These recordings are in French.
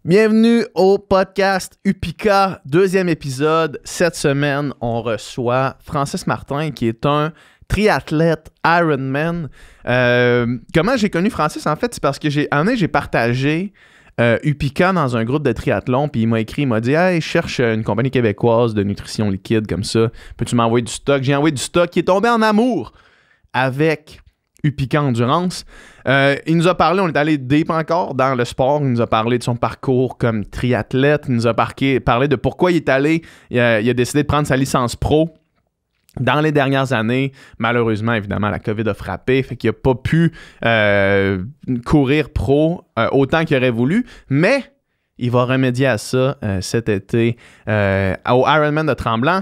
Bienvenue au podcast Upika, deuxième épisode. Cette semaine, on reçoit Francis Martin, qui est un triathlète Ironman. Comment j'ai connu Francis, en fait, c'est parce que j'ai partagé Upika dans un groupe de triathlon, puis il m'a écrit, il m'a dit « Hey, je cherche une compagnie québécoise de nutrition liquide comme ça. Peux-tu m'envoyer du stock? » J'ai envoyé du stock qui est tombé en amour avec Upika Endurance. Il nous a parlé, on est allé deep encore dans le sport, il nous a parlé de son parcours comme triathlète, il nous a parlé de pourquoi il est allé, il a décidé de prendre sa licence pro dans les dernières années. Malheureusement, évidemment, la COVID a frappé, fait qu'il n'a pas pu courir pro autant qu'il aurait voulu, mais il va remédier à ça cet été au Ironman de Tremblant.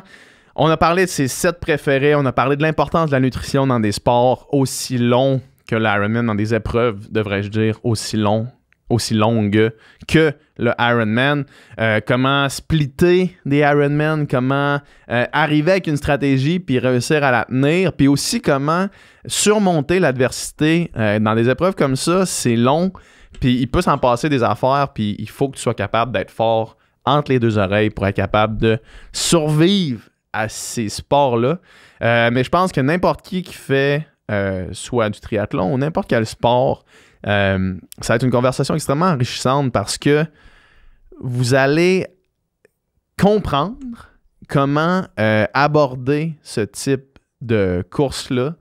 On a parlé de ses 7 préférés, on a parlé de l'importance de la nutrition dans des sports aussi longs que l'Ironman, dans des épreuves, devrais-je dire, aussi longues que le Ironman. Comment splitter des Ironman, comment arriver avec une stratégie puis réussir à la tenir, puis aussi comment surmonter l'adversité. Dans des épreuves comme ça, c'est long, puis il peut s'en passer des affaires, puis il faut que tu sois capable d'être fort entre les deux oreilles pour être capable de survivre à ces sports-là. Mais je pense que n'importe qui fait soit du triathlon ou n'importe quel sport, ça va être une conversation extrêmement enrichissante parce que vous allez comprendre comment aborder ce type de course-là.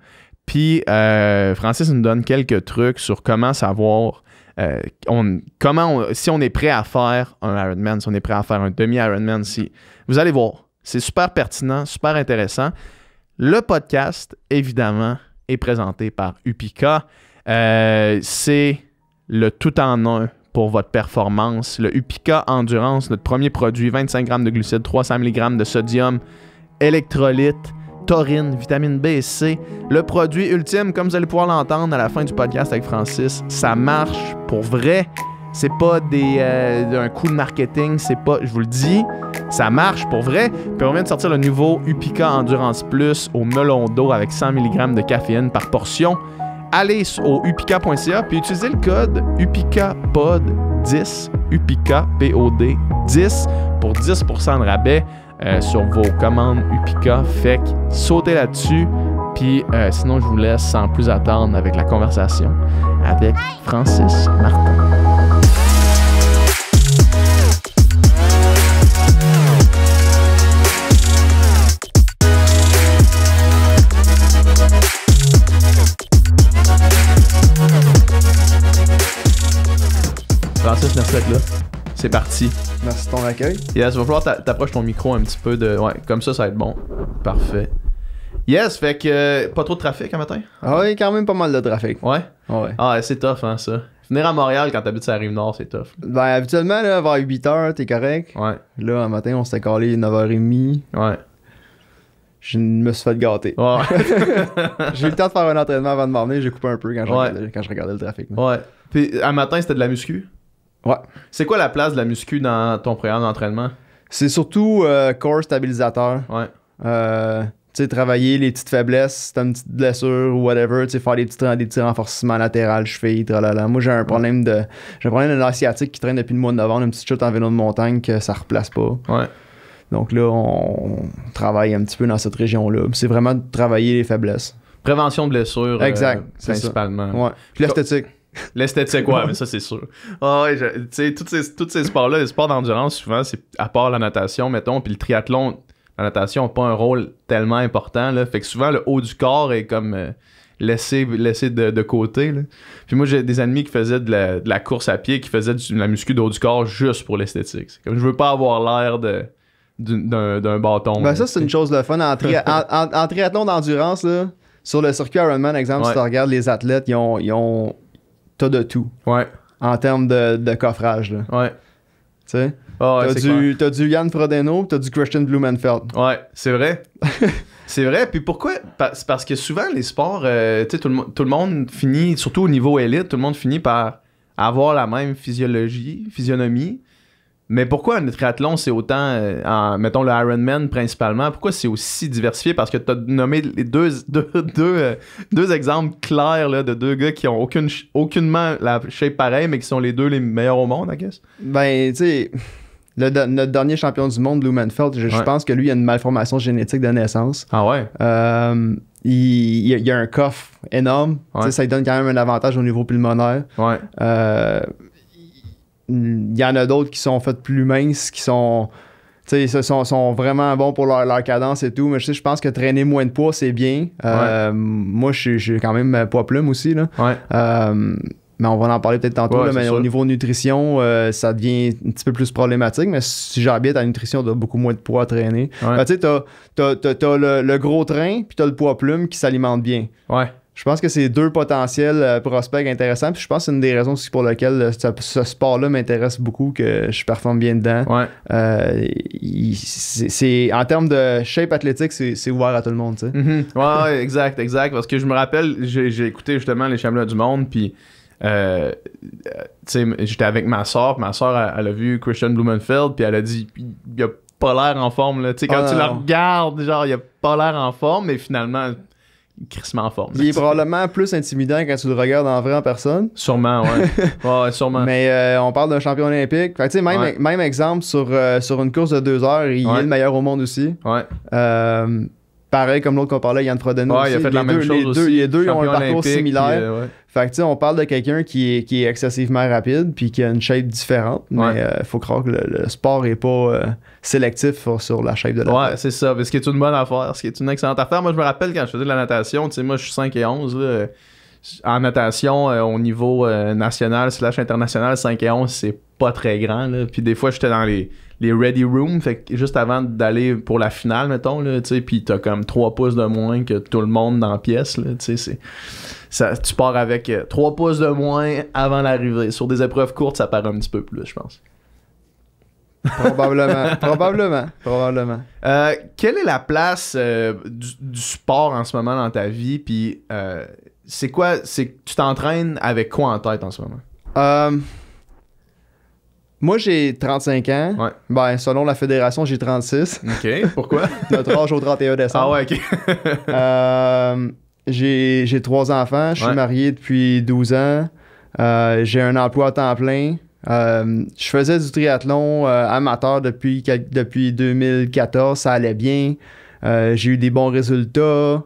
Puis Francis nous donne quelques trucs sur comment savoir si on est prêt à faire un Ironman, si on est prêt à faire un demi-Ironman. Vous allez voir, c'est super pertinent, super intéressant. Le podcast, évidemment, est présenté par Upika. C'est le tout-en-un pour votre performance. Le Upika Endurance, notre premier produit, 25 g de glucides, 300 mg de sodium, électrolytes, taurine, vitamine B et C. Le produit ultime, comme vous allez pouvoir l'entendre à la fin du podcast avec Francis, ça marche pour vrai. C'est pas un coup de marketing, c'est pas, je vous le dis, ça marche pour vrai. Puis on vient de sortir le nouveau Upika Endurance Plus au melon d'eau avec 100 mg de caféine par portion. Allez au upika.ca puis utilisez le code UPIKAPOD10, Upika POD 10 pour 10% de rabais sur vos commandes Upika. Fait que sautez là-dessus. Puis sinon, je vous laisse sans plus attendre avec la conversation avec Francis Martin. Francis, merci d'être là. C'est parti. Merci de ton accueil. Yes, il va falloir t'approches ton micro un petit peu de... Ouais, comme ça va être bon. Parfait. Yes, fait que pas trop de trafic un matin? Ah oui, quand même pas mal de trafic. Ouais? Ouais. Ah, c'est tough, hein, ça. Venir à Montréal quand t'habites sur la Rive-Nord, c'est tough. Ben, habituellement, là, vers 8h, t'es correct. Ouais. Là, un matin, on s'était collé 9h30. Ouais. Je me suis fait gâter. Ouais. J'ai eu le temps de faire un entraînement avant de m'emmener. J'ai coupé un peu quand je regardais le trafic. Là. Ouais. Puis, un matin, c'était de la muscu? Ouais. C'est quoi la place de la muscu dans ton programme d'entraînement? C'est surtout corps stabilisateur. Ouais. Tu sais, travailler les petites faiblesses, si t'as une petite blessure ou whatever, tu sais, faire des petits renforcements latérales, cheville, tralala. Moi, j'ai un problème de nerf sciatique qui traîne depuis le mois de novembre, une petite chute en vélo de montagne que ça replace pas. Ouais. Donc là, on travaille un petit peu dans cette région-là. C'est vraiment de travailler les faiblesses. Prévention de blessures. Exact. Principalement. Ouais. Puis l'esthétique. L'esthétique, ouais, mais ça, c'est sûr. Ah ouais, tu sais, tous ces sports-là, les sports d'endurance, souvent, c'est à part la natation, mettons, puis le triathlon, la natation n'a pas un rôle tellement important, là. Fait que souvent, le haut du corps est comme laissé de côté, là. Puis moi, j'ai des amis qui faisaient de la course à pied, qui faisaient de la muscu de haut du corps juste pour l'esthétique. C'est comme, je veux pas avoir l'air d'un bâton. Ben ça, c'est une chose de fun. En triathlon d'endurance, là, sur le circuit Ironman, exemple, si tu regardes les athlètes, ils ont t'as de tout. Ouais. En termes de coffrage, là. Ouais. Tu sais? Oh, ouais, t'as du Jan Frodeno, t'as du Christian Blumenfeld. Ouais, c'est vrai. C'est vrai. Puis pourquoi? C'est parce que souvent, les sports, tu sais, tout le monde finit, surtout au niveau élite, tout le monde finit par avoir la même physionomie. Mais pourquoi un triathlon, c'est autant, mettons le Ironman principalement, pourquoi c'est aussi diversifié? Parce que tu as nommé les deux exemples clairs là, de deux gars qui ont aucunement la shape pareille, mais qui sont les deux les meilleurs au monde, I guess. Ben, tu sais, notre dernier champion du monde, Blue Manfeld, je pense que lui, il a une malformation génétique de naissance. Ah ouais? Il a un coffre énorme. Ouais. Ça lui donne quand même un avantage au niveau pulmonaire. Ouais. Il y en a d'autres qui sont faits plus minces, qui sont vraiment bons pour leur cadence et tout. Mais je pense que traîner moins de poids, c'est bien. Moi, je suis quand même poids plume aussi. Là. Mais on va en parler peut-être tantôt. Là, mais au niveau nutrition, ça devient un petit peu plus problématique. Mais si j'ai bien ta nutrition, t'as beaucoup moins de poids à traîner. Ben, tu sais, t'as le gros train, puis t'as le poids plume qui s'alimente bien. Ouais. Je pense que c'est deux potentiels prospects intéressants. Puis je pense que c'est une des raisons aussi pour lesquelles ce sport-là m'intéresse beaucoup, que je performe bien dedans. Ouais. En termes de shape athlétique, c'est ouvert à tout le monde. Tu sais. Mm-hmm. Ouais, exact. Parce que je me rappelle, j'ai écouté justement les championnats du monde, puis j'étais avec ma soeur, elle a vu Christian Blumenfeld, puis elle a dit il a pas l'air en forme là. Quand tu le regardes, genre il a pas l'air en forme, mais finalement crissement en forme. Il est probablement plus intimidant quand tu le regardes en vrai en personne. Sûrement, ouais. Ouais, sûrement. Mais on parle d'un champion olympique. Fait que, même exemple sur une course de 2 heures, il est le meilleur au monde aussi. Ouais. Pareil comme l'autre qu'on parlait, Yann Frodeno. Ouais, il a fait la même chose aussi. Les deux ont un parcours similaire. Ouais. Fait que on parle de quelqu'un qui est excessivement rapide puis qui a une shape différente. Mais faut croire que le sport est pas sélectif sur la shape de la Ouais, c'est ça. Ce qui est une bonne affaire. Ce qui est une excellente affaire. Moi, je me rappelle quand je faisais de la natation, moi, je suis 5 et 11. Là, en natation, au niveau national / international, 5 et 11, c'est pas très grand. Là. Puis des fois, j'étais dans les ready rooms, fait que juste avant d'aller pour la finale, mettons, là, puis t'as comme 3 pouces de moins que tout le monde dans la pièce. Là, tu pars avec 3 pouces de moins avant l'arrivée. Sur des épreuves courtes, ça paraît un petit peu plus, je pense. Probablement. Quelle est la place du sport en ce moment dans ta vie? Puis c'est quoi? Tu t'entraînes avec quoi en tête en ce moment? Moi, j'ai 35 ans. Ouais. Ben, selon la fédération, j'ai 36. OK. Pourquoi? Notre âge au 31 décembre. Ah ouais, OK. J'ai 3 enfants. Je suis marié depuis 12 ans. J'ai un emploi à temps plein. Je faisais du triathlon amateur depuis 2014. Ça allait bien. J'ai eu des bons résultats.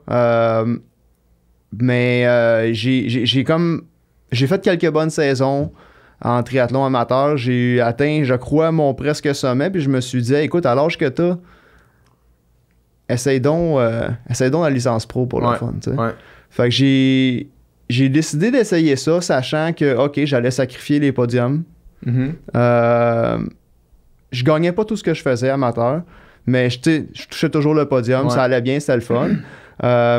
Mais j'ai fait quelques bonnes saisons en triathlon amateur. J'ai atteint, je crois, mon presque sommet. Puis je me suis dit, hey, écoute, à l'âge que t'as, essaye donc la licence pro pour le fun. Tu sais. Fait que j'ai décidé d'essayer ça, sachant que, OK, j'allais sacrifier les podiums. Je gagnais pas tout ce que je faisais amateur, mais je touchais toujours le podium. Ça allait bien, c'était le fun.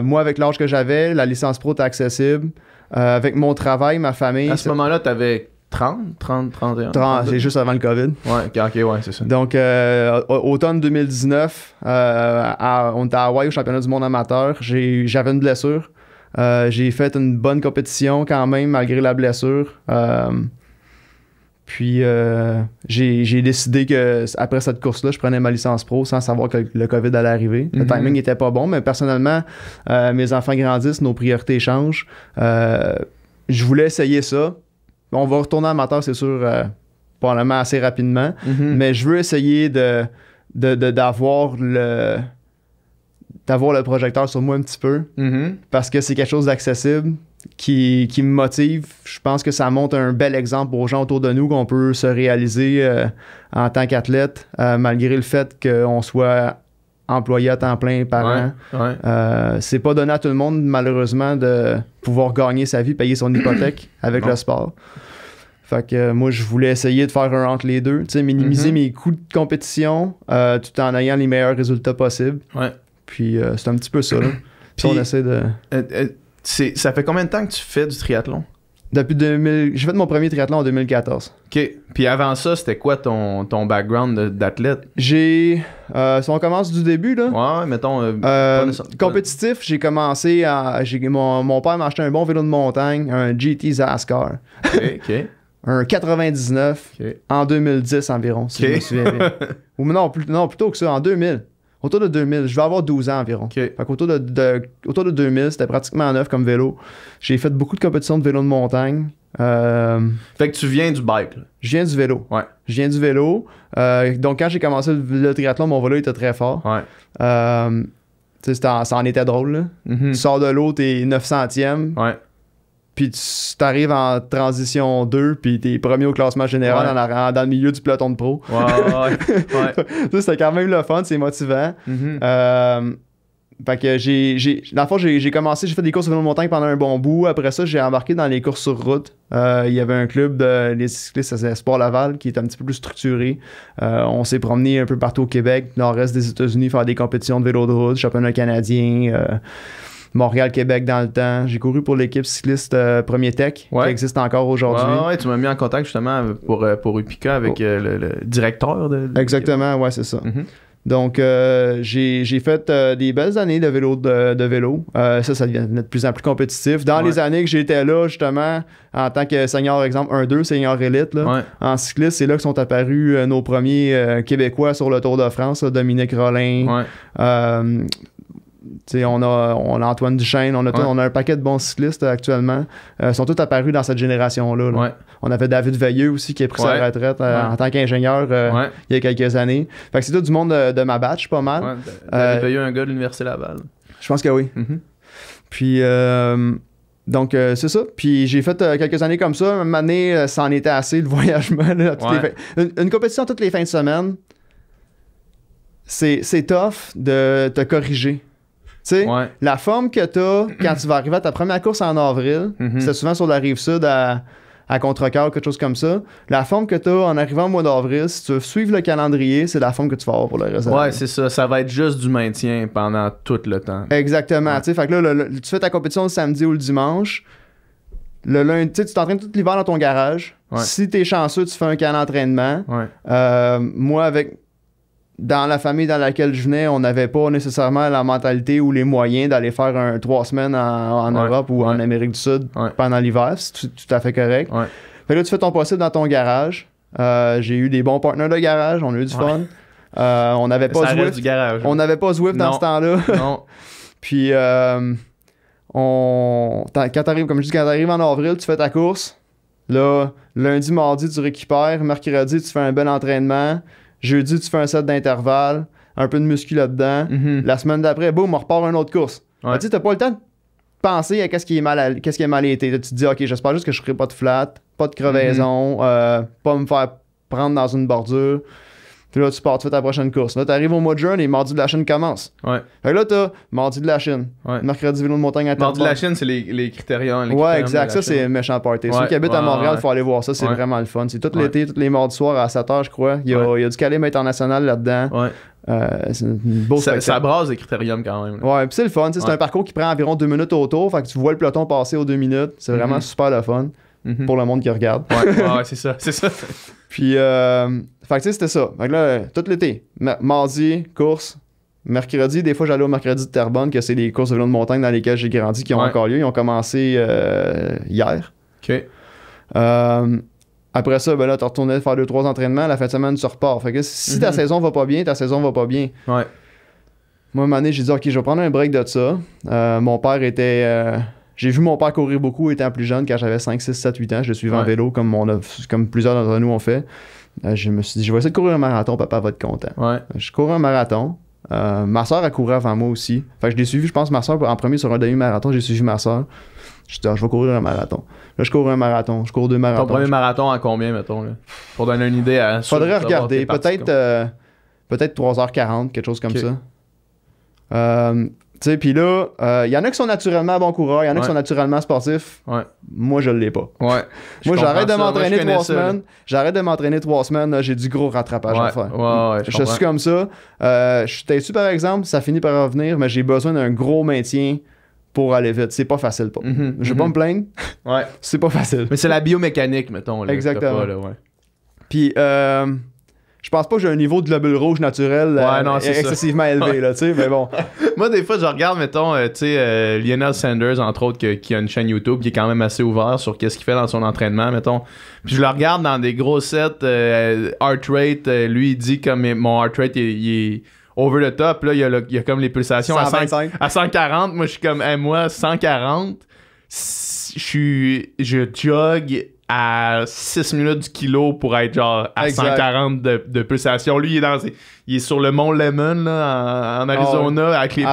Moi, avec l'âge que j'avais, la licence pro était accessible. Avec mon travail, ma famille... À ce moment-là, t'avais 31? 30, c'est juste avant le COVID. Ouais, c'est ça. Donc, automne 2019, on était à Hawaï au championnat du monde amateur. J'avais une blessure. J'ai fait une bonne compétition quand même, malgré la blessure. Puis, j'ai décidé qu'après cette course-là, je prenais ma licence pro sans savoir que le COVID allait arriver. Le timing n'était pas bon, mais personnellement, mes enfants grandissent, nos priorités changent. Je voulais essayer ça. On va retourner amateur, c'est sûr, probablement assez rapidement. Mais je veux essayer d'avoir le projecteur sur moi un petit peu. Parce que c'est quelque chose d'accessible qui me motive. Je pense que ça montre un bel exemple aux gens autour de nous qu'on peut se réaliser en tant qu'athlète, malgré le fait qu'on soit employé à temps plein par an. C'est pas donné à tout le monde, malheureusement, de pouvoir gagner sa vie, payer son hypothèque avec le sport. Fait que moi, je voulais essayer de faire un entre les deux, tu sais, minimiser mes coûts de compétition tout en ayant les meilleurs résultats possibles. Puis c'est un petit peu ça, là. Puis on essaie de... ça fait combien de temps que tu fais du triathlon? Depuis 2000... J'ai fait mon premier triathlon en 2014. OK. Puis avant ça, c'était quoi ton background d'athlète? Si on commence du début, là. Ouais, mettons... compétitif, j'ai commencé à... Mon père m'a acheté un bon vélo de montagne, un GT Zaskar. OK. un 99 en 2010 environ, si je me souviens bien. Ou non, plutôt que ça, en 2000. Autour de 2000. Je vais avoir 12 ans environ. Fait qu'autour de 2000, c'était pratiquement neuf comme vélo. J'ai fait beaucoup de compétitions de vélo de montagne. Fait que tu viens du bike. Là. Je viens du vélo. Ouais. Je viens du vélo. Donc, quand j'ai commencé le triathlon, mon vélo était très fort. Ouais. Tu sais, ça en était drôle. Là. Tu sors de l'eau, t'es 900e. Ouais. Puis tu t'arrives en transition 2, puis t'es premier au classement général dans le milieu du peloton de pro. Ouais. C'était quand même le fun, c'est motivant. Fait que dans le fond, j'ai commencé, j'ai fait des courses de vélo de montagne pendant un bon bout. Après ça, j'ai embarqué dans les courses sur route. Il y avait un club des cyclistes, ça s'appelait Sport Laval, qui est un petit peu plus structuré. On s'est promené un peu partout au Québec, nord-est des États-Unis, faire des compétitions de vélo de route, championnat canadien, Montréal-Québec dans le temps. J'ai couru pour l'équipe cycliste Premier Tech, qui existe encore aujourd'hui. Ouais, tu m'as mis en contact justement pour Upica avec le directeur de Exactement, ouais, c'est ça. Donc, j'ai fait des belles années de vélo. Ça devient de plus en plus compétitif. Dans les années que j'étais là, justement, en tant que senior, exemple 1-2, senior élite, là, en cycliste, c'est là que sont apparus nos premiers Québécois sur le Tour de France, là, Dominique Rollin. On a Antoine Duchesne, on a un paquet de bons cyclistes actuellement. Ils sont tous apparus dans cette génération-là. Là. On avait David Veilleux aussi qui a pris sa retraite en tant qu'ingénieur il y a quelques années. Fait que c'est tout du monde de ma batch, pas mal. David Veilleux, un gars de l'Université Laval. Je pense que oui. Puis, donc, c'est ça. Puis j'ai fait quelques années comme ça. Une année, ça en était assez, le voyagement. Là, une compétition toutes les fins de semaine, c'est tough de te corriger. Tu sais, la forme que t'as quand tu vas arriver à ta première course en avril, c'était souvent sur la Rive-Sud à Contrecoeur, quelque chose comme ça. La forme que t'as en arrivant au mois d'avril, si tu veux suivre le calendrier, c'est la forme que tu vas avoir pour le reste de l'année. Ouais, c'est ça. Ça va être juste du maintien pendant tout le temps. Exactement. Tu sais, fait que là, tu fais ta compétition le samedi ou le dimanche. Le lundi, tu t'entraînes tout l'hiver dans ton garage. Si t'es chanceux, tu fais un camp d'entraînement. Moi, dans la famille dans laquelle je venais, on n'avait pas nécessairement la mentalité ou les moyens d'aller faire 3 semaines en Europe ou en Amérique du Sud pendant l'hiver. C'est tout à fait correct. Fait que là, tu fais ton possible dans ton garage. J'ai eu des bons partenaires de garage. On a eu du fun. On n'avait pas Zwift. On n'avait pas Zwift dans ce temps-là. Non. Puis, quand t'arrives en avril, tu fais ta course. Là, lundi, mardi, tu récupères. Mercredi, tu fais un bel entraînement. Jeudi, tu fais un set d'intervalle, un peu de muscu là-dedans. La semaine d'après, boum, on repart une autre course. Tu sais, t'as pas le temps de penser à qu'est-ce qui est mal été. Tu te dis, OK, j'espère juste que je ferai pas de flat, pas de crevaison, pas me faire prendre dans une bordure. Puis là, tu pars, tu fais ta prochaine course. Là, t'arrives au mois de juin et mardi de la Chine commence. Fait que là, t'as mardi de la Chine, mercredi vélo de montagne à Terrebonne. Mardi de la Chine, c'est les critériums. Ouais, exact. Ça, c'est méchant party. Ceux qui habitent à Montréal, il faut aller voir ça. C'est vraiment le fun. C'est tout l'été, tous les mardis soirs à 7h, je crois. Il y a du calibre international là-dedans. C'est un beau spectacle. Ça brasse les critériums quand même. Ouais, puis c'est le fun. C'est un parcours qui prend environ 2 minutes autour. Fait que tu vois le peloton passer aux 2 minutes. C'est vraiment super le fun pour le monde qui regarde. Ouais, c'est ça. Puis, fait que tu sais, c'était ça. Fait que là, tout l'été, mardi, course. Mercredi, des fois, j'allais au mercredi de Terrebonne, que c'est les courses de vélo de montagne dans lesquelles j'ai grandi, qui ont encore lieu. Ils ont commencé hier. Après ça, ben là, tu retournais faire 2-3 entraînements. La fin de semaine, tu repars. Fait que si ta saison va pas bien, ta saison va pas bien. Moi, à un moment donné, j'ai dit, OK, je vais prendre un break de ça. Mon père était... j'ai vu mon père courir beaucoup étant plus jeune, quand j'avais 5, 6, 7, 8 ans. Je le suivais en vélo, comme plusieurs d'entre nous ont fait. Je me suis dit, je vais essayer de courir un marathon, papa va être content. Je cours un marathon. Ma soeur a couru avant moi aussi. Fait que je l'ai suivi, je pense, ma soeur en premier sur un demi-marathon, j'ai suivi ma soeur. Je dis, je vais courir un marathon. Là, je cours un marathon, je cours 2 marathons. Ton premier marathon à combien, mettons, là? Pour donner une idée à... Faudrait regarder, peut-être 3h40, quelque chose comme ça. Tu sais, puis là, il y en a qui sont naturellement bons coureurs, il y en a qui sont naturellement sportifs. Moi, je l'ai pas. Moi, j'arrête de m'entraîner 3 semaines. J'arrête de m'entraîner 3 semaines, là, j'ai du gros rattrapage à faire. Je suis comme ça. Je suis têtu, par exemple, ça finit par revenir, mais j'ai besoin d'un gros maintien pour aller vite. C'est pas facile. Je vais pas me plaindre. C'est pas facile. Mais c'est la biomécanique, mettons. Là, exactement. pas, là, Puis, Je pense pas que j'ai un niveau de globule rouge naturel excessivement élevé, là, tu sais, mais bon. Moi, des fois, je regarde, mettons, tu sais, Lionel Sanders, entre autres, qui a une chaîne YouTube qui est quand même assez ouverte sur qu'est-ce qu'il fait dans son entraînement, mettons. Puis je le regarde dans des gros sets, heart rate, lui, il dit comme mon heart rate, il est over the top, là, il y a comme les pulsations 125. à 140. Moi, je suis comme, moi, 140, je jog à 6 minutes du kilo pour être genre à 140 de pulsations. Lui, il est sur le mont Lemon là, en Arizona avec les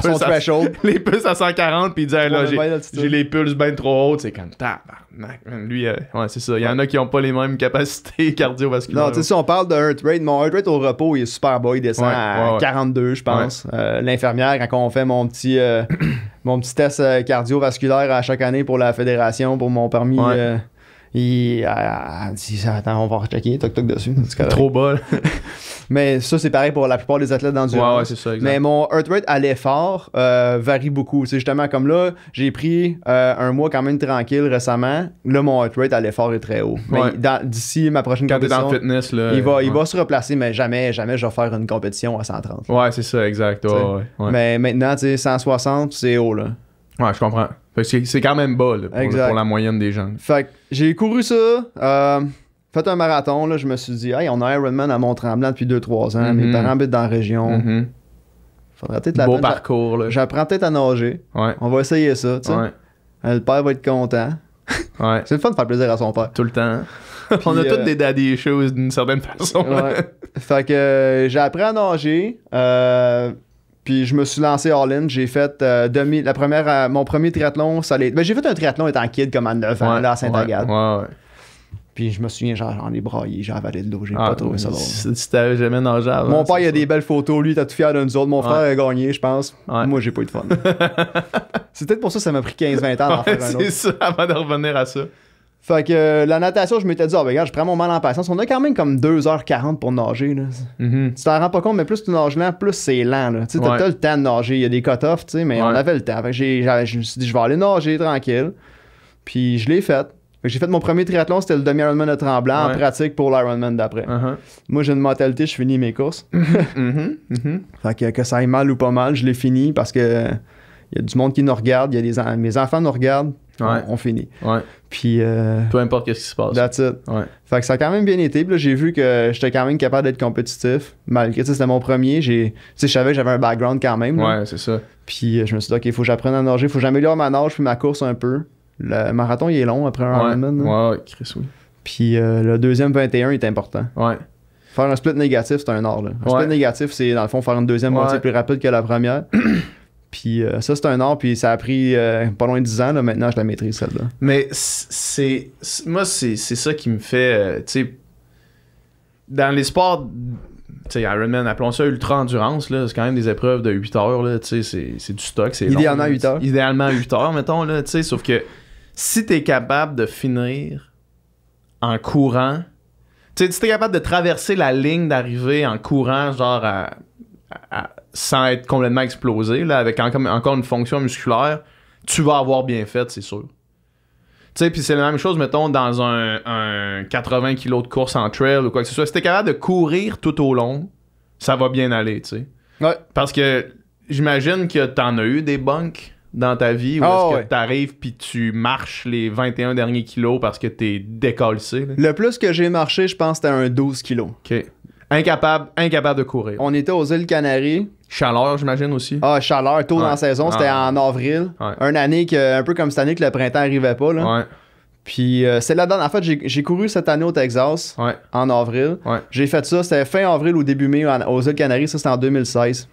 pulses à 140 puis il dit hey, là, j'ai les pulses bien trop hautes. C'est comme tabarnak. Lui, ouais, c'est ça. Il y en a qui n'ont pas les mêmes capacités cardiovasculaires. Non, tu sais, si on parle de heart rate, mon heart rate au repos il est super bas. Il descend à 42, je pense. L'infirmière, quand on fait mon petit test cardiovasculaire à chaque année pour la fédération, pour mon permis... Il dit attends, on va rechecker, toc dessus. Trop bas. Mais ça, c'est pareil pour la plupart des athlètes d'endurance. Ouais, c'est ça, exact. Mais mon heart rate à l'effort varie beaucoup. C'est justement comme là, j'ai pris un mois quand même tranquille récemment. Là, mon heart rate à l'effort est très haut. Mais d'ici ma prochaine compétition, quand t'es dans le fitness, là, il va se replacer, mais jamais je vais faire une compétition à 130. Ouais, c'est ça, exact. Ouais. Mais maintenant, tu sais, 160, c'est haut, là. Ouais, je comprends. C'est quand même bas là, pour la moyenne des gens. Fait que j'ai couru ça, fait un marathon, là, je me suis dit, hey, on a Ironman à Mont-Tremblant depuis 2-3 ans, mes parents habitent dans la région. Faudrait peut-être beau parcours, là. J'apprends peut-être à nager. Ouais. On va essayer ça, tu sais. Ouais. Le père va être content. Ouais. C'est le fun de faire plaisir à son père. Tout le temps. Puis, on a tous des daddy issues d'une certaine façon. Fait que j'ai appris à nager. Puis je me suis lancé all-in. J'ai fait mon premier triathlon. J'ai fait un triathlon étant kid comme à 9 ans là, à Saint-Agathe. Ouais. Puis je me souviens, genre, j'en ai braillé, j'ai avalé de l'eau. J'ai pas trouvé ça drôle. Si t'avais jamais nagé avant. Mon père, il a des belles photos. Lui, il était tout fier de nous autres. Mon frère a gagné, je pense. Moi, j'ai pas eu de fun. C'est peut-être pour ça que ça m'a pris 15-20 ans d'en faire un autre. C'est ça, avant de revenir à ça. Fait que la natation, je m'étais dit, regarde, je prends mon mal en patience. On a quand même comme 2h40 pour nager. Là. Tu t'en rends pas compte, mais plus tu nages lent, plus c'est lent. Tu sais, t'as le temps de nager. Il y a des cut-offs, tu sais, mais on avait le temps. Fait que je me suis dit, je vais aller nager tranquille. Puis je l'ai fait. Fait que j'ai fait mon premier triathlon, c'était le demi-Ironman de Tremblant en pratique pour l'Ironman d'après. Moi, j'ai une mentalité, je finis mes courses. Fait que ça aille mal ou pas mal, je l'ai fini parce que il y a du monde qui nous regarde, mes enfants nous regardent. On finit. Puis peu importe ce qui se passe. That's it. Fait que ça a quand même bien été. Puis là, j'ai vu que j'étais quand même capable d'être compétitif. Malgré que c'était mon premier. Je savais que j'avais un background quand même. Là. Ouais, c'est ça. Puis je me suis dit, OK, il faut que j'apprenne à nager. Il faut que j'améliore ma nage puis ma course un peu. Le marathon, il est long après un Ironman. Ouais, Chris, oui. Puis le deuxième 21 est important. Faire un split négatif, c'est un art. Là. Un split négatif, c'est dans le fond faire une deuxième moitié plus rapide que la première. Puis ça, c'est un art, puis ça a pris pas loin de 10 ans. Là, maintenant, je la maîtrise, celle-là. Mais moi, c'est ça qui me fait... tu sais, dans les sports... Tu sais, Ironman, appelons ça ultra-endurance, là, c'est quand même des épreuves de 8 heures, là, tu sais, c'est du stock, c'est idéalement long, 8 heures. Idéalement 8 heures, mettons, là, tu sais, sauf que si t'es capable de finir en courant... Tu sais, si t'es capable de traverser la ligne d'arrivée en courant, genre sans être complètement explosé, là, avec encore une fonction musculaire, tu vas avoir bien fait, c'est sûr. Tu sais, puis c'est la même chose, mettons, dans un 80 kg de course en trail ou quoi que ce soit. Si t'es capable de courir tout au long, ça va bien aller, tu sais. Ouais. Parce que j'imagine que t'en as eu des bunks dans ta vie où est-ce que t'arrives puis tu marches les 21 derniers kilos parce que t'es décalcé. Le plus que j'ai marché, je pense, c'était un 12 kilos. OK. Incapable de courir. On était aux îles Canaries. Chaleur, j'imagine aussi. Ah, chaleur, tôt dans la saison, c'était en avril. Une année un peu comme cette année que le printemps arrivait pas. Là. Puis c'est là-dedans. En fait, j'ai couru cette année au Texas en avril. J'ai fait ça, c'était fin avril ou début mai aux îles Canaries. Ça, c'était en 2016.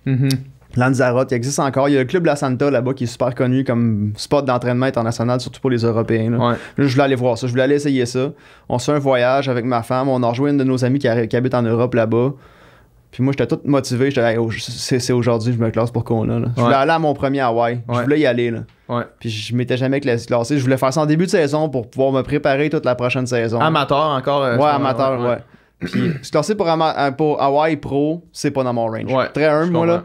Lanzarote, il existe encore. Il y a le club La Santa là-bas qui est super connu comme spot d'entraînement international, surtout pour les Européens. Là. Là, je voulais aller voir ça, je voulais aller essayer ça. On se fait un voyage avec ma femme, on a rejoint une de nos amis qui habite en Europe là-bas. Puis moi, j'étais tout motivé. J'étais, c'est aujourd'hui, je me classe pour qu'on a. Là. Je voulais aller à mon premier Hawaï. Je voulais y aller. Là. Puis je m'étais jamais classé. Je voulais faire ça en début de saison pour pouvoir me préparer toute la prochaine saison. Amateur encore. Amateur. Puis se classer pour Hawaii Pro, c'est pas dans mon range. Très humble, moi, là.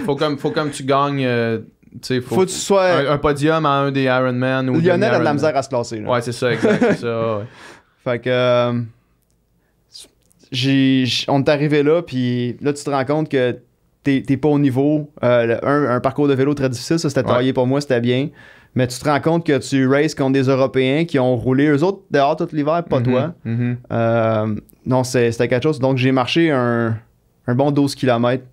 Faut comme tu gagnes. Faut que tu sois un podium à un des Ironman. Lionel a de la misère à se classer. Là. Ouais, c'est ça, exact. C'est ça, Fait que. on est arrivé là, puis là, tu te rends compte que t'es pas au niveau. Un parcours de vélo très difficile, ça, c'était taillé pour moi, c'était bien. Mais tu te rends compte que tu races contre des Européens qui ont roulé, eux autres, dehors tout l'hiver, pas toi. Non, c'était quelque chose. Donc, j'ai marché un bon 12 km. Tu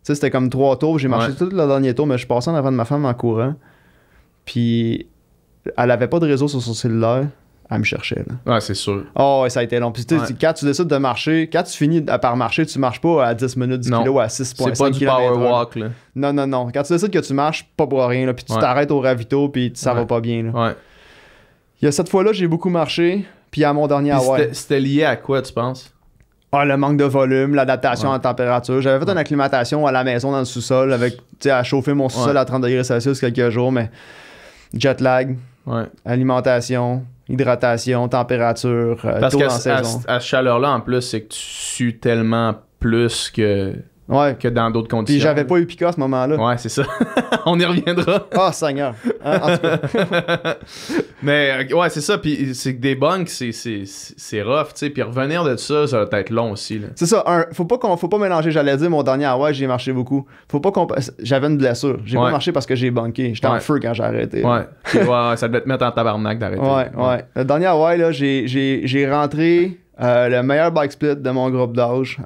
sais, c'était comme 3 tours. J'ai marché tout le dernier tour, mais je suis passé en avant de ma femme en courant. Puis, elle avait pas de réseau sur son cellulaire. Elle me cherchait, là. Ouais, c'est sûr. Oh, ouais, ça a été long. Puis, tu sais, quand tu décides de marcher, quand tu finis par marcher, tu marches pas à 10 minutes du kilo à 6,5 km. C'est pas du power walk, là. Non. Quand tu décides que tu marches, pas pour rien, là, puis tu t'arrêtes au ravito, puis ça va pas bien, là. Ouais. Il y a cette fois-là, j'ai beaucoup marché, puis à mon dernier Hawaï. C'était lié à quoi, tu penses? Ah, le manque de volume, l'adaptation à la température. J'avais fait une acclimatation à la maison dans le sous-sol, avec, tu sais, à chauffer mon sous-sol à 30 degrés Celsius quelques jours, mais jet lag, alimentation, hydratation, température, parce tôt que dans la saison. À cette chaleur-là, en plus, c'est que tu sues tellement plus que dans d'autres conditions. Puis j'avais pas eu pica à ce moment-là. Ouais, c'est ça. On y reviendra. Ah, Seigneur. Hein, en tout cas. Mais ouais, c'est ça. Puis c'est que des bunks, c'est rough, tu sais. Puis revenir de ça va être long aussi, là. C'est ça. Faut pas mélanger. J'allais dire, mon dernier Hawaï, j'ai marché beaucoup. Faut pas j'avais une blessure. J'ai pas marché parce que j'ai bunké. J'étais en feu quand j'ai arrêté. Ouais. Puis, ça devait te mettre en tabarnak d'arrêter. Ouais. Le dernier Hawaï, là, j'ai rentré le meilleur bike split de mon groupe d'âge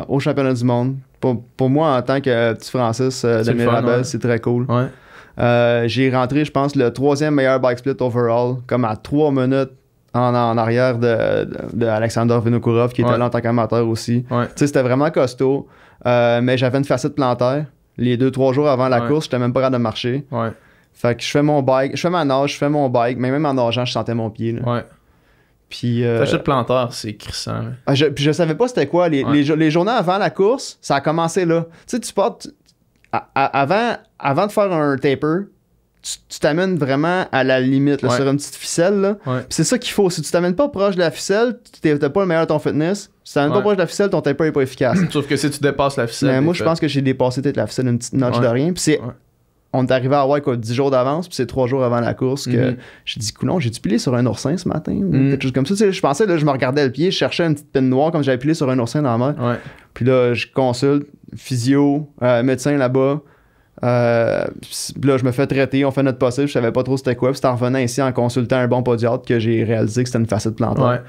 au championnat du monde. Pour moi, en tant que petit Francis de Mirabel, c'est très cool. Ouais. J'ai rentré, je pense, le 3e meilleur bike split overall, comme à 3 minutes en arrière de Alexander Vinokourov, qui était là en tant qu'amateur aussi. Ouais. Tu sais, c'était vraiment costaud. Mais j'avais une facette plantaire. Les 2-3 jours avant la course, j'étais même pas capable de marcher. Ouais. Fait que je fais mon bike, je fais ma nage, je fais mon bike, mais même en nageant, je sentais mon pied. Là. Ouais. Puis. T'achètes planteur, c'est crissant. Puis je savais pas c'était quoi. Les journées avant la course, ça a commencé là. Tu sais, tu portes. Avant de faire un taper, tu t'amènes vraiment à la limite, là, sur une petite ficelle. Là. Ouais. Puis c'est ça qu'il faut. Si tu t'amènes pas proche de la ficelle, t'es pas le meilleur de ton fitness. Si tu t'amènes pas proche de la ficelle, ton taper est pas efficace. Sauf que si tu dépasses la ficelle. Mais moi, je pense que j'ai dépassé peut-être la ficelle une petite notch de rien. Puis c'est. On est arrivé à Hawaï 10 jours d'avance, puis c'est 3 jours avant la course que j'ai dit, coulon, j'ai-tu pilé sur un oursin ce matin ou quelque chose comme ça. Tu sais, je pensais, là, je me regardais le pied, je cherchais une petite pine noire comme j'avais pilé sur un oursin dans la mer. Ouais. Puis là, je consulte, physio, médecin là-bas. Là, je me fais traiter, on fait notre possible, je savais pas trop c'était quoi. Puis c'est en revenant ici en consultant un bon podiatre que j'ai réalisé que c'était une facette plantaire. Ouais.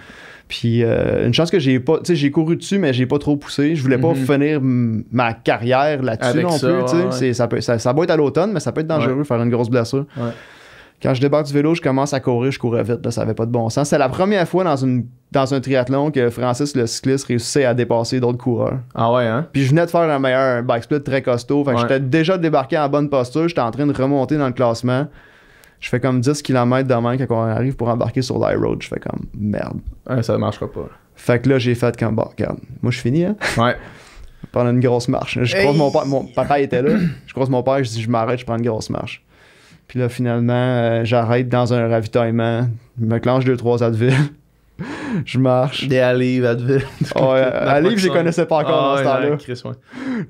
Puis une chance que j'ai pas, tu sais, j'ai couru dessus, mais j'ai pas trop poussé. Je voulais pas finir ma carrière là-dessus avec non plus. Tu sais, ça va être à l'automne, mais ça peut être dangereux faire une grosse blessure. Ouais. Quand je débarque du vélo, je commence à courir, je courais vite, là, ça avait pas de bon sens. C'est la première fois dans un triathlon que Francis, le cycliste, réussissait à dépasser d'autres coureurs. Ah ouais, hein? Puis je venais de faire un meilleur bike split très costaud. Fait que j'étais déjà débarqué en bonne posture, j'étais en train de remonter dans le classement. Je fais comme 10 km de même quand on arrive pour embarquer sur l'high road. Je fais comme merde. Ouais, ça marchera pas. Fait que là, j'ai fait comme bon, regarde, moi je finis, hein? Ouais. Pendant une grosse marche. Je croise mon père, mon papa était là. Je croise mon père, je dis je m'arrête, je prends une grosse marche. Puis là, finalement, j'arrête dans un ravitaillement. Je me clenche 2-3 Advil. Je marche. Des Alive, Advil. Alive, je les connaissais pas encore dans ce temps-là.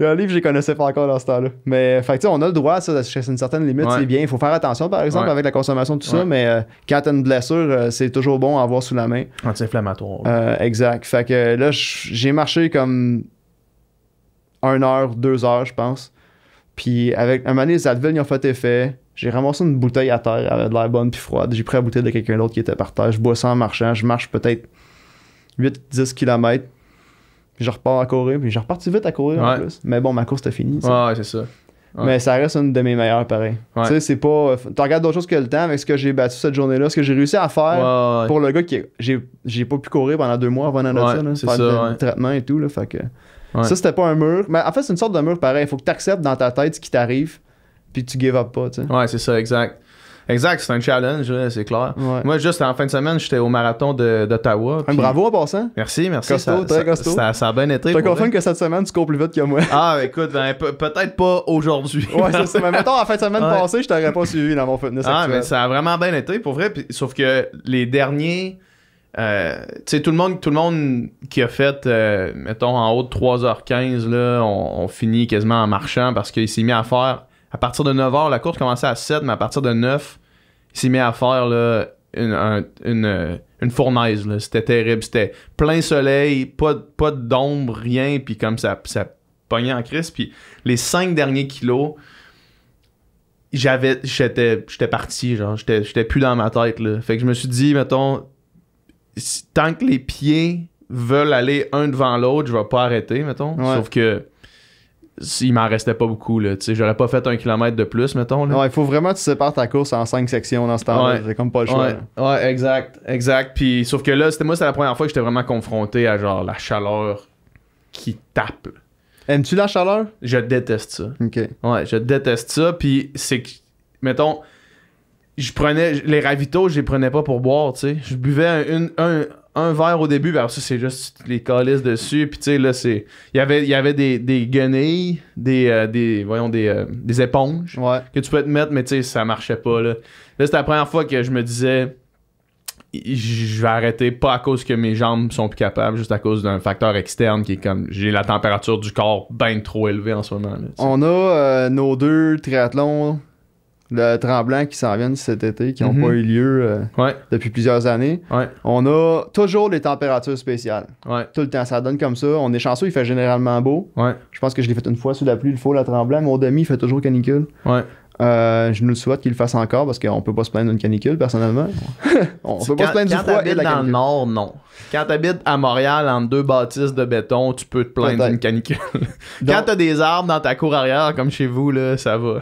Les Alive, je les connaissais pas encore dans ce temps-là. Mais, fait que, tu sais, on a le droit, ça, c'est une certaine limite, c'est bien. Il faut faire attention, par exemple, avec la consommation de tout ça. Mais quand t'as une blessure, c'est toujours bon à avoir sous la main. Anti-inflammatoire. Exact. Fait que là, j'ai marché comme 1 heure, 2 heures, je pense. Puis, avec un moment donné, les Advil, ils ont fait effet. J'ai ramassé une bouteille à terre, elle avait de l'air bonne puis froide. J'ai pris la bouteille de quelqu'un d'autre qui était par terre. Je bois ça en marchant. Je marche peut-être 8-10 km. Puis je repars à courir. Puis j'ai reparti vite à courir en plus. Mais bon, ma course était finie. Ouais, c'est ça. Ouais. Mais ça reste une de mes meilleures, pareil. Ouais. Tu sais, c'est pas... Tu regardes d'autres choses que le temps avec ce que j'ai battu cette journée-là. Ce que j'ai réussi à faire pour le gars qui... J'ai pas pu courir pendant 2 mois avant de ça. Là, faire le traitement et tout. Là, fait que... Ça, c'était pas un mur. Mais en fait, c'est une sorte de mur pareil. Il faut que tu acceptes dans ta tête ce qui t'arrive. Puis tu give up pas, tu sais. Ouais, c'est ça, exact. Exact, c'est un challenge, là, c'est clair. Ouais. Moi, juste en fin de semaine, j'étais au marathon d'Ottawa. Puis... Bravo en passant. Merci. Costaud, très costaud. Ça a bien été. Je te confirme que cette semaine, tu cours plus vite que moi. Ah, écoute, peut-être pas aujourd'hui. Ouais, c'est ça. Mais mettons, en fin de semaine passée, je t'aurais pas suivi dans mon fitness actuel. Mais ça a vraiment bien été, pour vrai. Puis, sauf que les derniers... tu sais, tout le monde qui a fait, mettons, en haut de 3h15, là, on finit quasiment en marchant parce qu'il s'est mis à faire... À partir de 9h, la course commençait à 7, mais à partir de 9, il s'est mis à faire là, une fournaise, là. C'était terrible. C'était plein soleil, pas d'ombre, rien, puis comme ça pognait en crise. Puis les 5 derniers kilos, j'étais parti, genre, j'étais plus dans ma tête, là. Fait que je me suis dit, mettons, tant que les pieds veulent aller un devant l'autre, je vais pas arrêter, mettons. Ouais. Sauf que il m'en restait pas beaucoup, là. Tu sais, j'aurais pas fait 1 kilomètre de plus, mettons, là. Ouais, il faut vraiment que tu sépares ta course en 5 sections dans ce temps-là. Ouais. C'est comme pas le choix. Ouais, exact. Puis, sauf que là, c'était la première fois que j'étais vraiment confronté à, genre, la chaleur qui tape, là. Aimes-tu la chaleur? Je déteste ça. Ok. Ouais, je déteste ça. Puis c'est que, mettons, je prenais les ravitaux, je les prenais pas pour boire, tu sais. Je buvais un verre au début, puis après ça, c'est juste les calices dessus. Puis tu sais, là, c'est. Il y avait des guenilles, des éponges Ouais. que tu peux te mettre, mais tu sais, ça marchait pas, là. Là, c'était la première fois que je me disais. Je vais arrêter, pas à cause que mes jambes sont plus capables, juste à cause d'un facteur externe qui est comme j'ai la température du corps bien trop élevée en ce moment. Là, On a nos 2 triathlons, le Tremblant qui s'en viennent cet été, qui n'ont pas eu lieu Ouais, depuis plusieurs années. ouais, On a toujours des températures spéciales. ouais, Tout le temps, ça donne comme ça. On est chanceux, il fait généralement beau. ouais, Je pense que je l'ai fait une fois sous la pluie, le Tremblant, mais au demi, il fait toujours canicule. ouais. Je nous le souhaite qu'il le fasse encore parce qu'on peut pas se plaindre d'une canicule, personnellement. On peut pas se plaindre du froid et de la dans le canicule. nord, non. Quand t'habites à Montréal, entre 2 bâtisses de béton, tu peux te plaindre Peut-être. d'une canicule. Donc- Quand t'as des arbres dans ta cour arrière, comme chez vous, là, ça va.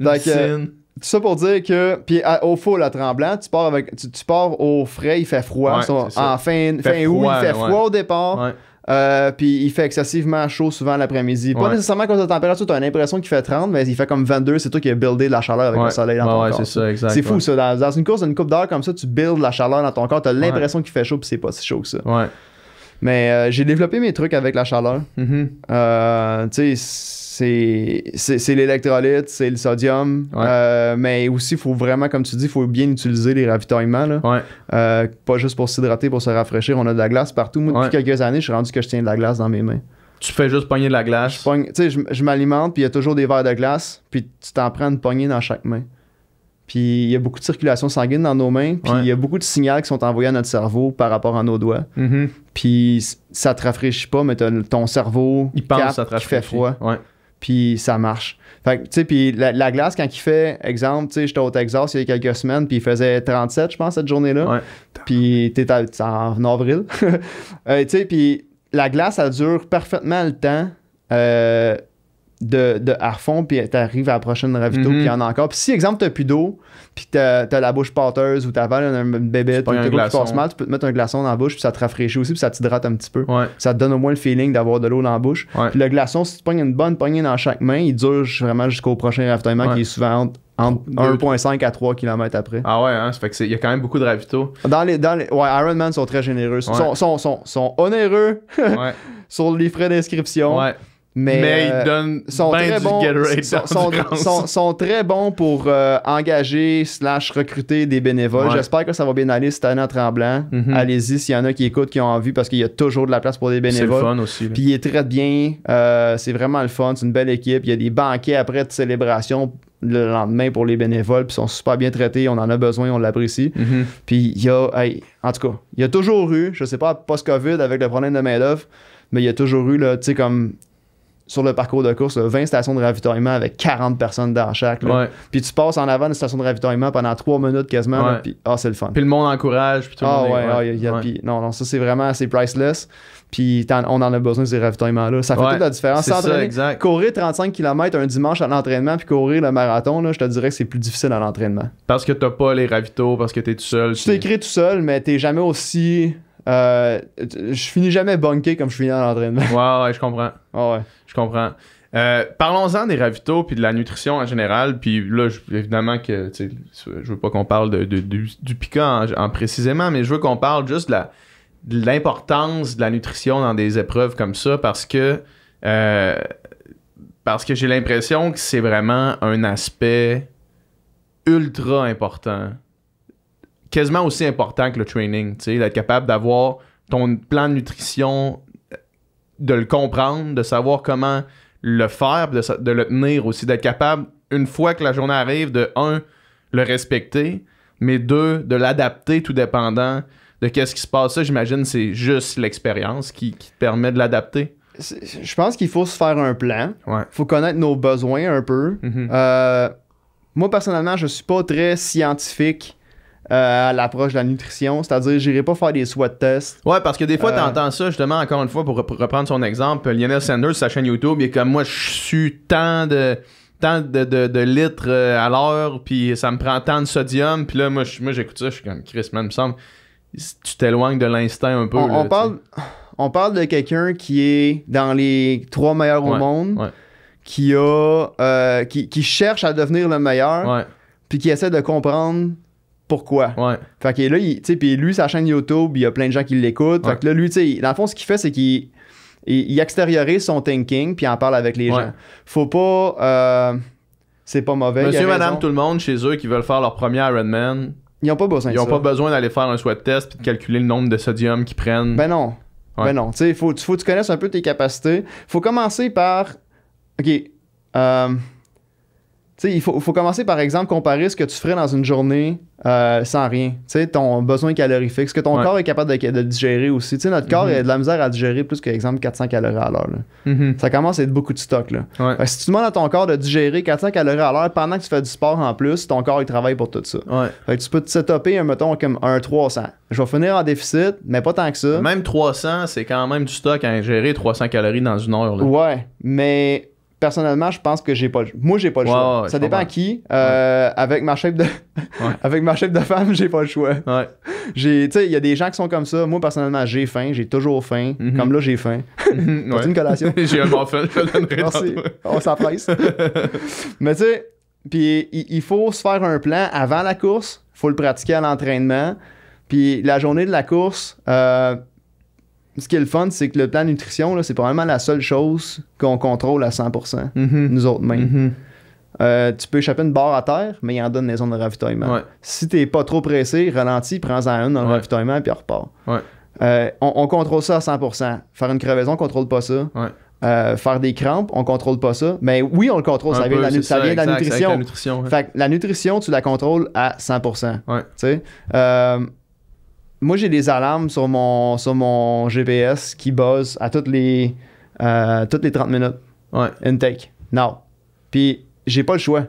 Une Donc, piscine. Tout ça pour dire que, puis au full à Tremblant, tu pars au frais, il fait froid. Ouais, Ça, c'est ça. en fin fait août, froid, il fait ouais. froid au départ. Ouais, Puis il fait excessivement chaud souvent l'après-midi. Pas Ouais. nécessairement à cause de la température, tu as l'impression qu'il fait 30, mais il fait comme 22. C'est toi qui as buildé de la chaleur avec le soleil dans ton ouais, corps. c'est ça, exact. C'est fou ouais. ça. Dans une course d'une coupe d'heure comme ça, tu builds la chaleur dans ton corps. Tu as l'impression qu'il fait chaud, puis c'est pas si chaud que ça. Ouais. Mais j'ai développé mes trucs avec la chaleur. Mhm. Tu sais, c'est l'électrolyte, c'est le sodium. Ouais. Mais aussi, il faut vraiment, comme tu dis, il faut bien utiliser les ravitaillements. Là. Ouais. Pas juste pour s'hydrater, pour se rafraîchir. On a de la glace partout. Moi, depuis quelques années, je suis rendu que je tiens de la glace dans mes mains. Tu fais juste pogner de la glace. Tu sais, je m'alimente, puis il y a toujours des verres de glace, puis tu t'en prends une poignée dans chaque main. Puis il y a beaucoup de circulation sanguine dans nos mains, puis il y a beaucoup de signaux qui sont envoyés à notre cerveau par rapport à nos doigts. Mhm. Puis ça te rafraîchit pas, mais ton cerveau Il pense que ça te qu'il fait rafraîchit. froid, Ouais. puis ça marche. Fait que, tu sais, puis la glace, quand il fait, exemple, tu sais, j'étais au Texas il y a quelques semaines, puis il faisait 37, je pense, cette journée-là. Ouais. Puis t'es en avril. Tu sais, puis la glace, elle dure parfaitement le temps de à fond, puis t'arrives à la prochaine ravito, puis il y en a encore. Puis si, exemple, t'as plus d'eau, puis t'as la bouche pâteuse, ou t'avales un bébé, pognes un tu glaçon. passes mal, tu peux te mettre un glaçon dans la bouche, puis ça te rafraîchit aussi, puis ça t'hydrate un petit peu. Ouais. Ça te donne au moins le feeling d'avoir de l'eau dans la bouche. Ouais. Puis le glaçon, si tu pognes une bonne poignée dans chaque main, il dure vraiment jusqu'au prochain ravitaillement, Ouais. qui est souvent entre 1,5 à 3 km après. Ah ouais, hein, ça fait que il y a quand même beaucoup de ravitaux. Ouais, Ironman sont très généreux. Ouais. Sont onéreux Ouais. sur les frais d'inscription. Ouais. Mais ils donnent sont ben très du bons, Gatorade dans du France. sont très bons pour engager / recruter des bénévoles. Ouais. J'espère que ça va bien aller cette année en Tremblant. Mhm. Allez-y s'il y en a qui écoute, qui ont envie, parce qu'il y a toujours de la place pour des C'est le bénévoles. fun aussi. là. Puis il est très bien. C'est vraiment le fun. C'est une belle équipe. Il y a des banquets après de célébration le lendemain pour les bénévoles. Puis ils sont super bien traités. On en a besoin. On l'apprécie. Mhm. Puis il y a, en tout cas, il y a toujours eu, je sais pas, post-COVID avec le problème de main-d'œuvre, mais il y a toujours eu, là, tu sais, comme sur le parcours de course, là, 20 stations de ravitaillement avec 40 personnes dans chaque. Là. Ouais. Puis tu passes en avant d'une station de ravitaillement pendant 3 minutes quasiment. Ouais. Là, puis c'est le fun. Puis le monde encourage. Puis tout le monde est- ouais. Puis non, ça c'est vraiment, c'est priceless. Puis on en a besoin de ces ravitaillements-là. Ça fait Ouais, toute la différence. c'est ça, S'entraîner, exact. courir 35 km un dimanche à l'entraînement, puis courir le marathon, là, je te dirais que c'est plus difficile à l'entraînement. Parce que t'as pas les ravitaux, parce que t'es tout seul. Tu t'écris tout seul, mais t'es jamais aussi. Je finis jamais bunké comme je finis à l'entraînement. Ouais, je comprends. Ah ouais. Je comprends. Parlons-en des ravitaux puis de la nutrition en général. Puis là, évidemment que tu sais, je veux pas qu'on parle du piquant en précisément, mais je veux qu'on parle juste de l'importance de la nutrition dans des épreuves comme ça parce que j'ai l'impression que c'est vraiment un aspect ultra important. Quasiment aussi important que le training. Tu sais, d'être capable d'avoir ton plan de nutrition, de le comprendre, de savoir comment le faire, de le tenir aussi, d'être capable, une fois que la journée arrive, de le respecter, mais deux, de l'adapter tout dépendant de qu'est-ce qui se passe. Ça, j'imagine, c'est juste l'expérience qui te permet de l'adapter. Je pense qu'il faut se faire un plan. Ouais. Faut connaître nos besoins un peu. Mm-hmm. Moi, personnellement, je suis pas très scientifique à l'approche de la nutrition. C'est-à-dire, j'irai pas faire des sweat tests. Ouais, parce que des fois, t'entends ça, justement, encore une fois, pour reprendre son exemple, Lionel Sanders, sa chaîne YouTube, il est comme moi, je suis tant de litres à l'heure, puis ça me prend tant de sodium, puis là, moi j'écoute ça, je suis comme, Chris, man, il me semble, tu t'éloignes de l'instinct un peu. On parle de quelqu'un qui est dans les 3 meilleurs au monde, ouais. qui cherche à devenir le meilleur, puis qui essaie de comprendre pourquoi. Ouais. Fait que là, puis lui, sa chaîne YouTube, il y a plein de gens qui l'écoutent. Fait que là, lui, dans le fond, ce qu'il fait, c'est qu'il extériorise son thinking, puis il en parle avec les gens. Faut pas... c'est pas mauvais. Monsieur, madame, tout le monde, chez eux, qui veulent faire leur premier Ironman, ils ont pas besoin Ils ont pas besoin d'aller faire un sweat test puis de calculer le nombre de sodium qu'ils prennent. Ben non. Ben non. Tu sais, faut que tu connaisses un peu tes capacités. Faut commencer par... OK. Tu sais, il faut commencer par exemple comparer ce que tu ferais dans une journée sans rien. Tu sais, ton besoin calorifique, ce que ton corps est capable de digérer aussi. Tu sais, notre corps a de la misère à digérer plus que, exemple, 400 calories à l'heure. Ça commence à être beaucoup de stock. Là. Fait que si tu demandes à ton corps de digérer 400 calories à l'heure pendant que tu fais du sport en plus, ton corps il travaille pour tout ça. Fait que tu peux te setuper, mettons, comme un 300. Je vais finir en déficit, mais pas tant que ça. Même 300, c'est quand même du stock à ingérer 300 calories dans une heure. Là. Ouais, mais... Personnellement, je pense que j'ai pas le choix. Moi, j'ai pas le choix. Ça dépend à qui. Avec ma chef de avec ma chef de femme, j'ai pas le choix. Tu sais, il y a des gens qui sont comme ça. Moi, personnellement, j'ai faim. J'ai toujours faim. Comme là, j'ai faim. T'as-tu une collation? J'ai un bon faim. Je le donnerai. Merci. On s'empresse. Mais tu sais, puis il faut se faire un plan avant la course. Il faut le pratiquer à l'entraînement. Puis la journée de la course... ce qui est le fun, c'est que le plan de nutrition, là, c'est probablement la seule chose qu'on contrôle à 100%, nous autres mêmes. Tu peux échapper une barre à terre, mais il en donne les zones de ravitaillement. Si t'es pas trop pressé, ralentis, prends-en une dans le ravitaillement, puis on repart. On contrôle ça à 100%. Faire une crevaison, on contrôle pas ça. Faire des crampes, on contrôle pas ça. Mais oui, on le contrôle, ça vient de la nutrition. Fait que la nutrition, tu la contrôles à 100%. Tu sais? Moi, j'ai des alarmes sur mon GPS qui buzzent à toutes les 30 minutes. Intake. Now. Puis, j'ai pas le choix. Tu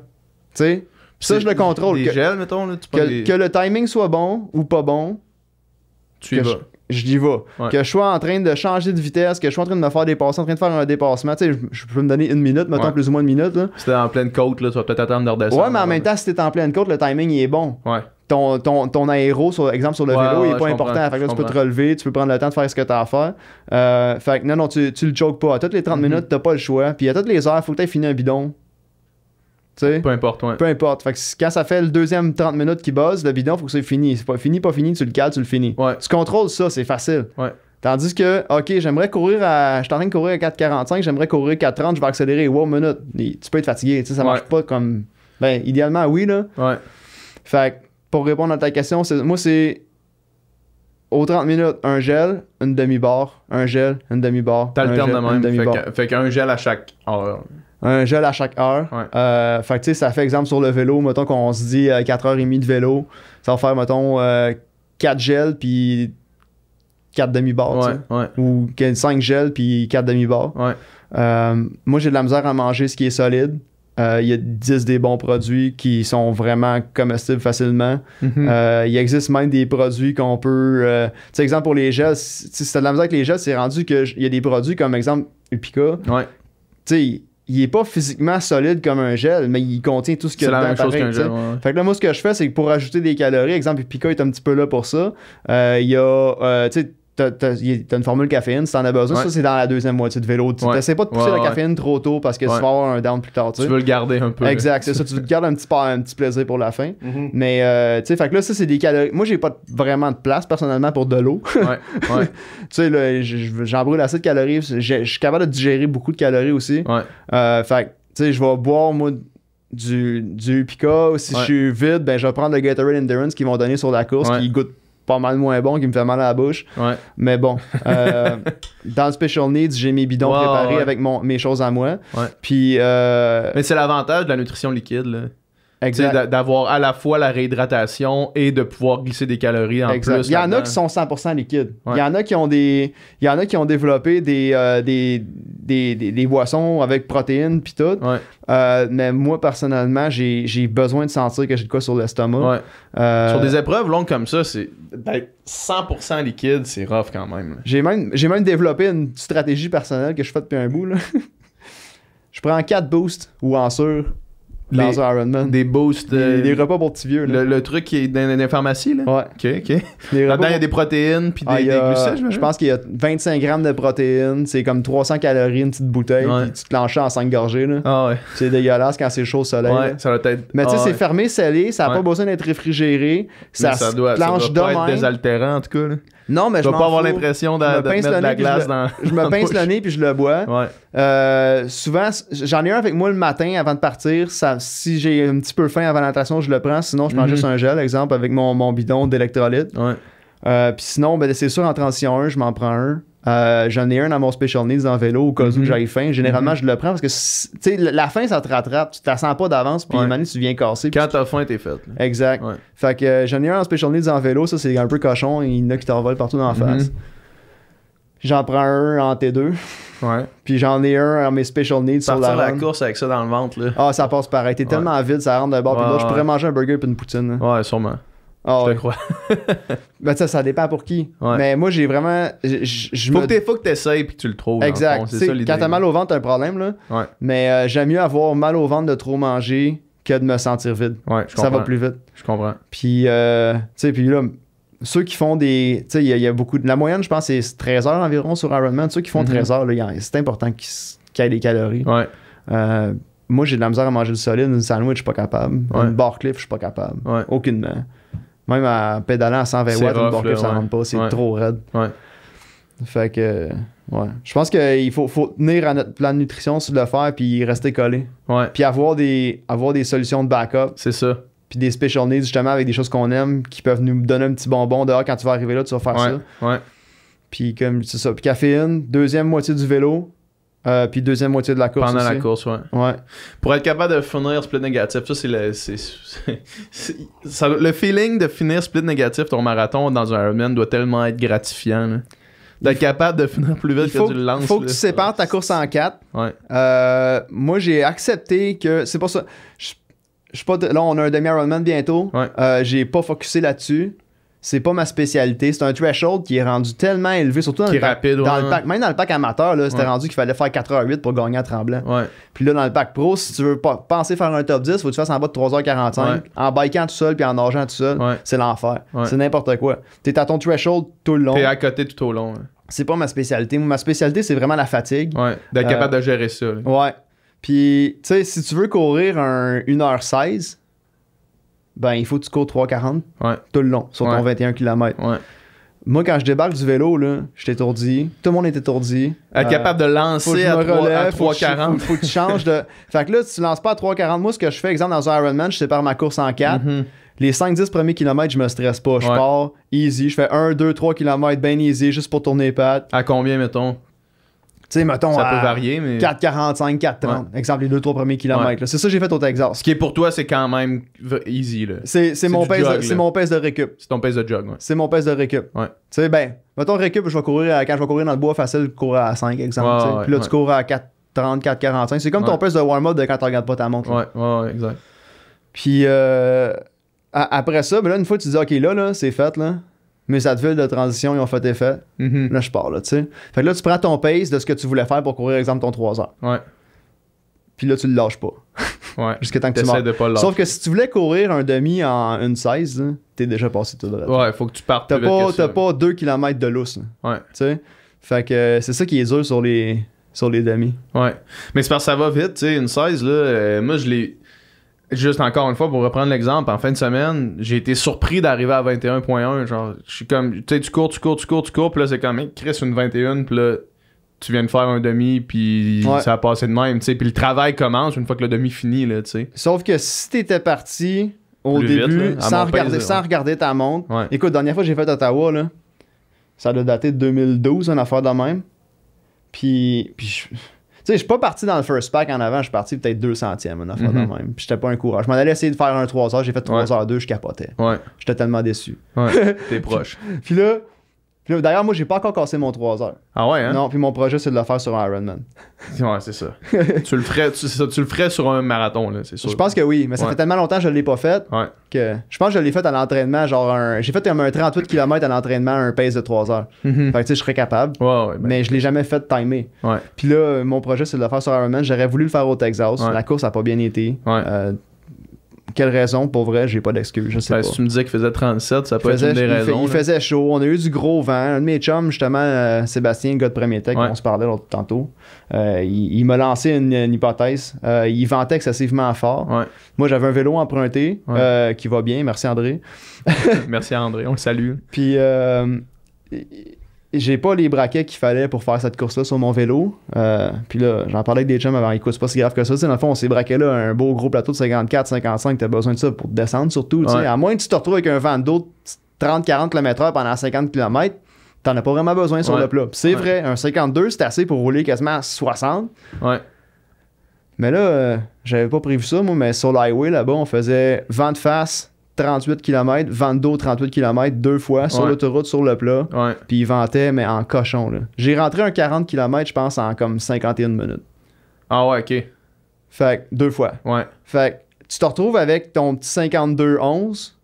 sais? Ça, je le contrôle. Des gels, mettons, là, que le timing soit bon ou pas bon. Tu y vas. J'y vais. Que je sois en train de changer de vitesse, que je sois en train de me faire dépasser, en train de faire un dépassement. Tu sais, je peux me donner une minute, mettons plus ou moins une minute. Là. Si t'es en pleine côte, là, tu vas peut-être attendre de redescendre. Ouais, mais en même temps, si t'es en pleine côte, le timing, il est bon. Ton aéro, exemple sur le vélo, il est pas important. Fait que là, tu peux te relever, tu peux prendre le temps de faire ce que t'as à faire. Fait que non, tu le choques pas. À toutes les 30 minutes, t'as pas le choix. Puis à toutes les heures, il faut que t'aies fini un bidon. T'sais? Peu importe, Peu importe. Fait que quand ça fait le deuxième 30 minutes qui buzz, le bidon, faut que c'est fini. C'est pas fini, tu le cales, tu le finis. Tu contrôles ça, c'est facile. Tandis que, OK, j'aimerais courir je suis en train de courir à 4,45, j'aimerais courir 4,30, je vais accélérer. Wow, minute. Tu peux être fatigué. Ça marche pas comme. Ben, idéalement, oui, là. Fait que, pour répondre à ta question, moi, c'est aux 30 minutes, un gel, une demi-barre, un gel, une demi-barre. T'alternes de même. Fait qu'un gel à chaque heure. Un gel à chaque heure. Fait que tu sais, ça fait exemple sur le vélo, mettons qu'on se dit 4h30 de vélo, ça va faire, mettons, 4 gels puis 4 demi-barres. Ou 5 gels puis 4 demi-barres. Moi, j'ai de la misère à manger ce qui est solide. Il y a 10 des bons produits qui sont vraiment comestibles facilement. Il existe même des produits qu'on peut... tu sais, exemple pour les gels, si t'as de la misère avec les gels, c'est rendu qu'il y a des produits comme exemple Upica. Tu sais, il est pas physiquement solide comme un gel, mais il contient tout ce qu'il y a dedans. C'est la même chose qu'un gel. Fait que là, moi, ce que je fais, c'est que pour ajouter des calories, exemple Upica est un petit peu là pour ça. Il y a... tu sais, t'as une formule caféine si t'en as besoin. Ça, c'est dans la deuxième moitié de vélo. Tu t'essaies pas de pousser la caféine trop tôt parce que tu vas avoir un down plus tard. Tu veux le garder un peu. Exact, c'est ça. Tu veux te garder un petit plaisir pour la fin. Mais, tu sais, fait que là, ça, c'est des calories. Moi, j'ai pas vraiment de place, personnellement, pour de l'eau. Tu sais, là, j'en brûle assez de calories. Je suis capable de digérer beaucoup de calories aussi. Fait que, tu sais, je vais boire, moi, du Upica. Si je suis vide, ben, je vais prendre le Gatorade Endurance qu'ils vont donner sur la course qui goûte pas mal moins bon, qui me fait mal à la bouche. Mais bon, dans le Special Needs, j'ai mes bidons préparés avec mes choses à moi. Puis, mais c'est l'avantage de la nutrition liquide, là. Exact. D'avoir à la fois la réhydratation et de pouvoir glisser des calories en Exact. plus. Il y en a là-dedans. qui sont 100% liquides. Ouais. Il y en a qui ont développé des boissons avec protéines puis tout. Ouais. Mais moi, personnellement, j'ai besoin de sentir que j'ai de quoi sur l'estomac. Ouais. Sur des épreuves longues comme ça, c'est d'être 100% liquide, c'est rough quand même. Là. J'ai même développé une stratégie personnelle que je fais depuis un bout. Là. Je prends 4 boosts ou en sur dans un Ironman. Des boosts. Des repas pour petits vieux. Là. Le truc qui est dans les pharmacies, là? Ouais. OK. Des Là-dedans, repas il y a des protéines puis des glucides, je pense qu'il y a 25 grammes de protéines. C'est comme 300 calories, une petite bouteille. Ouais. Puis tu te lances en 5 gorgées. Là. Ah ouais. C'est dégueulasse quand c'est chaud au soleil. Ouais, là. ça doit être... Mais tu sais, ah c'est ouais. fermé, scellé. Ça n'a Ouais. pas besoin d'être réfrigéré. Mais Ça doit planche de pas être même. désaltérant, en tout cas. Là. Non, mais Tu je vas m'en pas avoir fous. l'impression Je me de pince mettre de le la nez, puis glace dans je me dans la pince le bouche. nez puis je le bois. Ouais. Souvent, j'en ai un avec moi le matin avant de partir. Si j'ai un petit peu faim avant la natation, je le prends. Sinon, je prends juste un gel, exemple, avec mon bidon d'électrolytes. Ouais. Puis sinon, ben, c'est sûr, en transition 1, je m'en prends un. J'en ai un dans mon Special Needs en vélo au cas où j'aille faim. Généralement, je le prends parce que tu sais, la faim, ça te rattrape. Tu te la sens pas d'avance, puis Ouais. une année, tu viens casser. Quand t'as faim, t'es fait. Là. Exact. Ouais. Fait que j'en ai un en Special Needs en vélo. Ça, c'est un peu cochon. Il y en a qui t'envolent partout dans la face. J'en prends un en T2. Ouais. Puis j'en ai un en mes Special Needs sur Partir la la run. course avec ça dans le ventre, là. Ah, ça passe pareil. T'es tellement vide, ça rentre de bord. Puis Ouais, là, je pourrais ouais. manger un burger puis une poutine. Là. Ouais, sûrement. Ah, Je ouais. te crois. Ben, ça dépend pour qui. Ouais. Mais moi, j'ai vraiment. Je Faut que t'essayes puis que tu le trouves. Exact. dans le fond. C'est T'sais, ça l'idée. quand t'as mal au ventre, t'as un problème. Là. Ouais. Mais j'aime mieux avoir mal au ventre de trop manger que de me sentir vide. Ouais, je Ça comprends. va plus vite. Je comprends. Puis, tu sais, puis là, ceux qui font des. Tu sais, il y a beaucoup. La moyenne, je pense, c'est 13 heures environ sur Ironman. Ceux qui font 13 heures, là, c'est important qu'ils aient des calories. Ouais. Moi, j'ai de la misère à manger du solide. Une sandwich, je suis pas capable. Ouais. Une bar cliff, je suis pas capable. Ouais. Aucunement. Même à pédaler à 120 C'est watts, une rough, bar cliff, là, ça ouais. rentre pas. C'est Ouais. trop raide. Ouais. Fait que, ouais. Je pense qu'il faut tenir à notre plan de nutrition sur le faire puis rester collé. Ouais. Puis avoir des solutions de backup. C'est ça. Puis des special needs, justement, avec des choses qu'on aime qui peuvent nous donner un petit bonbon dehors quand tu vas arriver là, tu vas faire ça. Ouais. Puis comme, c'est ça. Puis caféine, deuxième moitié du vélo. Puis deuxième moitié de la course Pendant aussi. la course, ouais. Ouais. Pour être capable de finir split négatif, ça, le feeling de finir split négatif ton marathon dans un Ironman doit tellement être gratifiant. Là. D'être capable de finir plus vite que tu le lances. Il faut que là, tu sépares ta course en 4. Ouais. Moi, j'ai accepté que... C'est pour ça... Je suis pas là, on a un demi-Ironman bientôt. Ouais. J'ai pas focusé là-dessus. C'est pas ma spécialité. C'est un threshold qui est rendu tellement élevé, surtout dans Qui le est pack, rapide, dans ouais. le pack. Même dans le pack amateur, là, c'était Ouais. rendu qu'il fallait faire 4h08 pour gagner à Tremblant. Ouais. Puis là, dans le pack pro, si tu veux pas penser faire un top 10, faut que tu fasses en bas de 3h45. Ouais. En bikant tout seul puis en nageant tout seul, Ouais. c'est l'enfer. Ouais. C'est n'importe quoi. T'es à ton threshold tout le long. T'es à côté tout au long. Hein. C'est pas ma spécialité. Ma spécialité, c'est vraiment la fatigue. Ouais. D'être capable de gérer ça. Là. Ouais. Puis, tu sais, si tu veux courir un 1h16, ben, il faut que tu cours 3h40 Ouais. tout le long, sur ton Ouais. 21 km. Ouais. Moi, quand je débarque du vélo, là, je suis étourdi. Tout le monde est étourdi. Être capable de Faut que lancer je à me 3, relève, à faut que 3,40. faut que tu changes de... Fait que là, si tu lances pas à 3,40, moi, ce que je fais, exemple, dans un Ironman, je sépare ma course en 4. Mhm. Les 5-10 premiers kilomètres, je me stresse pas. Je Ouais. pars easy. Je fais 1, 2, 3 km bien easy, juste pour tourner les pattes. À combien, mettons? Tu sais, mettons, Ça à peut varier, mais... 4,45, 4,30. Exemple, les 2-3 premiers kilomètres. Ouais. là. C'est ça que j'ai fait au Texas. Ce qui est pour toi, c'est quand même easy. Là. C'est mon, du pace jog, c'est là. mon pace de récup. C'est ton pace de jog. Ouais. C'est mon pace de récup. Ouais. Tu sais, ben, mettons récup, quand je vais courir dans le bois facile, courir à 5, exemple. Ouais, tu sais. ouais, Puis là, ouais. tu cours à 4,30, 4,45. C'est comme ton Ouais. pace de warm-up de quand tu regardes pas ta montre. là. Ouais, exact. Puis après ça, ben là, une fois que tu dis, OK, là, c'est fait, là. Mes advilles de transition, ils ont fait effet. Mhm. Là, je pars, là, tu sais. Fait que là, tu prends ton pace de ce que tu voulais faire pour courir, exemple, ton 3 heures. Ouais. Puis là, tu le lâches pas. Ouais. Jusqu'à temps que tu T'essaies meurs. de pas le Sauf que si tu voulais courir un demi en 1,16, là, t'es déjà passé tout droit. Ouais, faut que tu partes T'as plus vite que ça. pas 2 km de lousse. Là, Ouais. tu sais. Fait que c'est ça qui est dur sur les demi. Ouais. Mais c'est parce que ça va vite, tu sais. Une 16, là, moi, je l'ai... Juste encore une fois, pour reprendre l'exemple, en fin de semaine, j'ai été surpris d'arriver à 21.1. Genre, je suis comme, tu sais, tu cours, puis là, c'est comme, hey, Chris, une 21, puis là, tu viens de faire un demi, puis Ouais. ça a passé de même, tu sais. Puis le travail commence une fois que le demi finit, là, tu sais. Sauf que si t'étais parti au Plus vite, début, là, à sans, mon regarder, pace, sans ouais. regarder ta montre. Ouais. Écoute, dernière fois que j'ai fait Ottawa, là, ça doit dater de 2012, une affaire de même. Puis tu sais, je suis pas parti dans le first pack en avant, je suis parti peut-être 200e, une affaire de même. Puis j'étais pas un courage. Je m'en allais essayer de faire un 3 heures, j'ai fait 3 heures 2, je capotais. Ouais. J'étais tellement déçu. Ouais. T'es proche. Puis là, d'ailleurs, moi, j'ai pas encore cassé mon 3 heures. Ah ouais, hein? Non, puis mon projet, c'est de le faire sur un Ironman. Ouais, c'est ça. tu le ferais sur un marathon, là, c'est sûr. Je pense que oui, mais ça fait tellement longtemps que je l'ai pas fait que je pense que je l'ai fait à l'entraînement, j'ai fait comme un 38 km à l'entraînement à un pace de 3 heures. Fait que tu sais, je serais capable. Mais je l'ai jamais fait timer. Puis là, mon projet, c'est de le faire sur Ironman. J'aurais voulu le faire au Texas. La course a pas bien été. Quelle raison? Pour vrai, j'ai pas d'excuse. Je sais pas. Si tu me disais qu'il faisait 37, ça peut être une des raisons. Il faisait chaud. On a eu du gros vent. Un de mes chums, justement, Sébastien, le gars de Premier Tech, on se parlait tantôt, il m'a lancé une hypothèse. Il ventait excessivement fort. Moi, j'avais un vélo emprunté qui va bien. Merci, André. Merci, André. On le salue. Puis... j'ai pas les braquets qu'il fallait pour faire cette course-là sur mon vélo. Puis là, j'en parlais avec des chums avant. Écoute, c'est pas si grave que ça. T'sais, dans le fond, ces braquets-là, un beau gros plateau de 54, 55, t'as besoin de ça pour te descendre surtout. À moins que tu te retrouves avec un vent d'eau de 30-40 km/h pendant 50 km, t'en as pas vraiment besoin sur le plat. Puis c'est vrai, un 52, c'est assez pour rouler quasiment à 60. Mais là, j'avais pas prévu ça, moi, mais sur l'highway, là-bas, on faisait vent de face, 38 km, vent d'eau 38 km, 2 fois, sur l'autoroute, sur le plat. Puis il ventait, mais en cochon. Là. J'ai rentré un 40 km, je pense, en comme 51 minutes. Ah ouais, ok. Fait que 2 fois. Fait que tu te retrouves avec ton petit 52-11,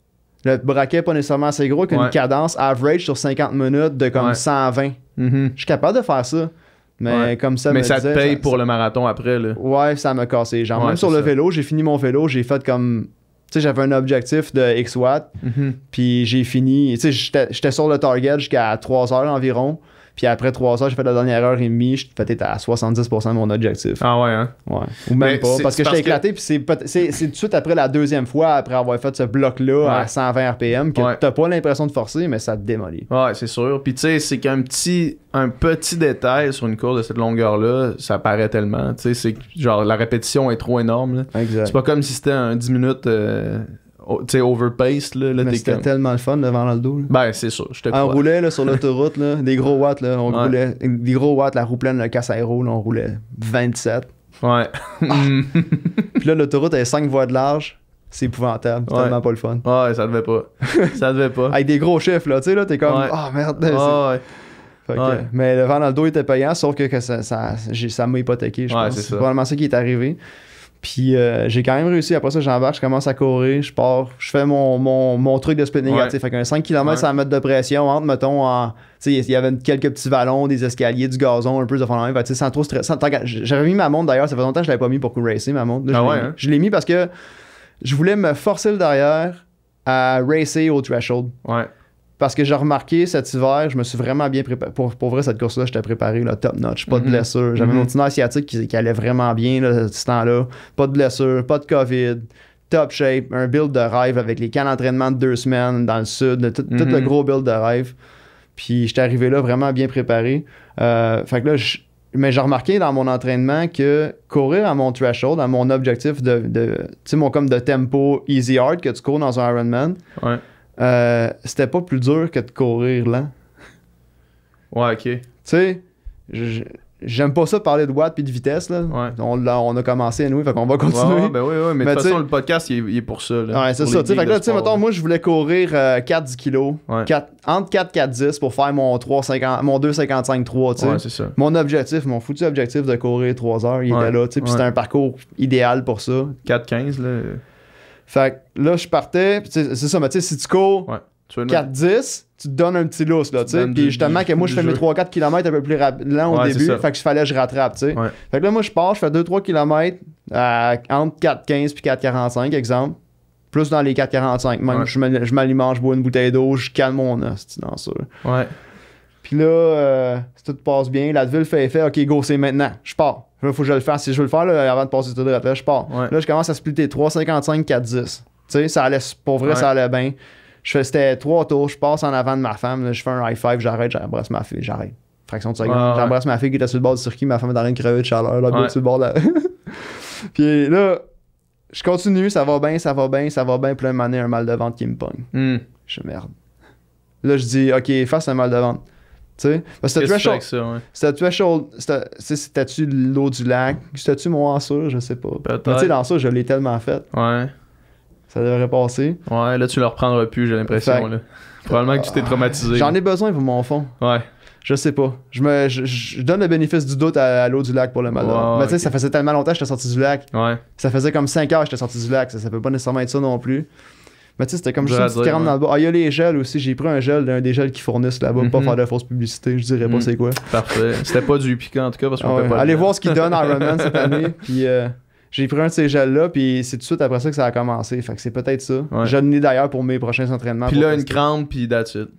le braquet pas nécessairement assez gros, qu'une cadence average sur 50 minutes de comme 120. Je suis capable de faire ça. Mais comme ça, mais ça te paye pour le marathon après. Là. Ouais, ça m'a cassé les jambes. Même sur le vélo, j'ai fini mon vélo, j'ai fait comme... Tu sais, j'avais un objectif de X watts, puis j'ai fini... Tu sais, j'étais sur le target jusqu'à 3 heures environ, puis après 3 heures, j'ai fait la dernière heure et demie, je fait à 70% de mon objectif. Ah ouais, hein? Ouais. Ou même pas, parce que j'étais éclaté, puis c'est tout de suite après la deuxième fois, après avoir fait ce bloc-là à 120 RPM, que t'as pas l'impression de forcer, mais ça te démolit. Ouais, c'est sûr. Puis tu sais, c'est qu'un petit détail sur une course de cette longueur-là, ça paraît tellement. Tu sais, c'est genre la répétition est trop énorme. Là. Exact. C'est pas comme si c'était un 10 minutes... tu sais, overpaced, là, mais c'était tellement le fun devant le dos. Là. Ben, c'est sûr, je te crois. On roulait là, sur l'autoroute, là, des gros watts, là, on roulait, des gros watts, la roue pleine, le casse aéro, là, on roulait 27. Ouais. Puis là, l'autoroute avait 5 voies de large, c'est épouvantable, c'est tellement pas le fun. Ouais, ça devait pas. Ça devait pas. Avec des gros chiffres, là, tu sais, là, t'es comme, merde. Fait que, mais le vent dans le dos était payant, sauf que ça m'a hypothéqué, je pense. C'est probablement ça qui est arrivé. Puis j'ai quand même réussi. Après ça, j'embarque, je commence à courir, je pars, je fais mon truc de split négatif. Fait qu'un 5 km sans mettre de pression, entre, mettons, tu sais, il y avait quelques petits vallons, des escaliers, du gazon, un peu de fond. Fait que sans trop stress. J'avais mis ma montre d'ailleurs, ça fait longtemps que je l'avais pas mis pour racer, ma montre. Là, je l'ai mis parce que je voulais me forcer le derrière à racer au threshold. Parce que j'ai remarqué cet hiver, je me suis vraiment bien préparé. Pour vrai, cette course-là, j'étais préparé, là, top notch. Pas de blessure. J'avais mon tendon sciatique qui allait vraiment bien là, ce temps-là. Pas de blessure, pas de COVID. Top shape. Un build de rêve avec les camps d'entraînement de 2 semaines dans le sud. Tout le gros build de rêve. Puis j'étais arrivé là vraiment bien préparé. Fait que là, mais j'ai remarqué dans mon entraînement que courir à mon threshold, à mon objectif de tu sais, mon comme de tempo easy hard que tu cours dans un Ironman. C'était pas plus dur que de courir lent. Ouais, ok. Tu sais, j'aime pas ça parler de watts puis de vitesse, là. On a commencé à nous, fait qu'on va continuer. Ben oui, mais de toute façon, le podcast, il est pour ça. Là, ouais, c'est ça. Fait que là, tu sais, mettons, moi, je voulais courir 4-10 kilos. Entre 4 et 10 pour faire mon 2,55-3, tu sais. Ouais, c'est ça. Mon foutu objectif de courir 3 heures, il était là, tu sais, puis c'était un parcours idéal pour ça. 4-15, là. Fait que là, je partais, c'est ça, mais tu sais, si tu cours 4-10, tu te donnes un petit lousse, là, tu sais. Puis justement, que moi, je fais mes 3-4 km un peu plus lent au début, fait que je fallait que je rattrape, tu sais. Fait que là, moi, je pars, je fais 2-3 km entre 4-15 puis 4-45, exemple. Plus dans les 4-45. Même, je m'alimente, je bois une bouteille d'eau, je calme mon os, dans ça. Puis là, si tout passe bien, la ville fait effet, ok, go, c'est maintenant, je pars. Là, faut que je le fasse. Si je veux le faire là, avant de passer tout droit, là, je pars. Là, je commence à splitter 3,55, 4,10. Tu sais, ça allait, pour vrai, ça allait bien. C'était 3 tours, je passe en avant de ma femme, là, je fais un high five, j'arrête, j'embrasse ma fille, j'arrête. Fraction de seconde. J'embrasse ma fille qui était sur le bord du circuit, ma femme est en train de crever de chaleur, là, sur le bord là. Puis là, je continue, ça va bien, puis là, un mal de ventre qui me pogne. Je suis merde. Là, je dis, ok, face un mal de ventre. sais. Parce que Qu'est-ce que tu fais avec ça, ouais? C'était-tu l'eau du lac? C'était-tu mon Ansur? Je sais pas. Peut-être. Mais tu sais, l'Ensur, je l'ai tellement fait. Ouais. Ça devrait passer. Ouais, là, tu le reprendras plus, j'ai l'impression, Fait- là. Probablement que tu t'es traumatisé. J'en ai besoin pour mon fond. Ouais. Je sais pas. Je donne le bénéfice du doute à l'eau du lac pour le mal. Ouais, Mais tu sais, ok. ça faisait tellement longtemps que j'étais sorti du lac. Ouais. Ça faisait comme 5 heures que j'étais sorti du lac. Ça peut pas nécessairement être ça non plus. Mais tu sais, c'était comme juste Dur une à petite dire, carotte ouais. dans le bas. Ah, il y a les gels aussi. J'ai pris un gel d'un des gels qui fournissent là-bas pour pas Mhm. faire de fausse publicité. Je dirais pas Mhm. c'est quoi. Parfait. C'était pas du piquant, en tout cas, parce qu'on Ouais. peut pas. Allez voir ce qu'ils donnent à Ironman cette année. Puis j'ai pris un de ces gels-là. Puis c'est tout de suite après ça que ça a commencé. Fait que c'est peut-être ça. Ouais. J'en ai d'ailleurs pour mes prochains entraînements. Puis pour là, une tester. crampe, puis that's it.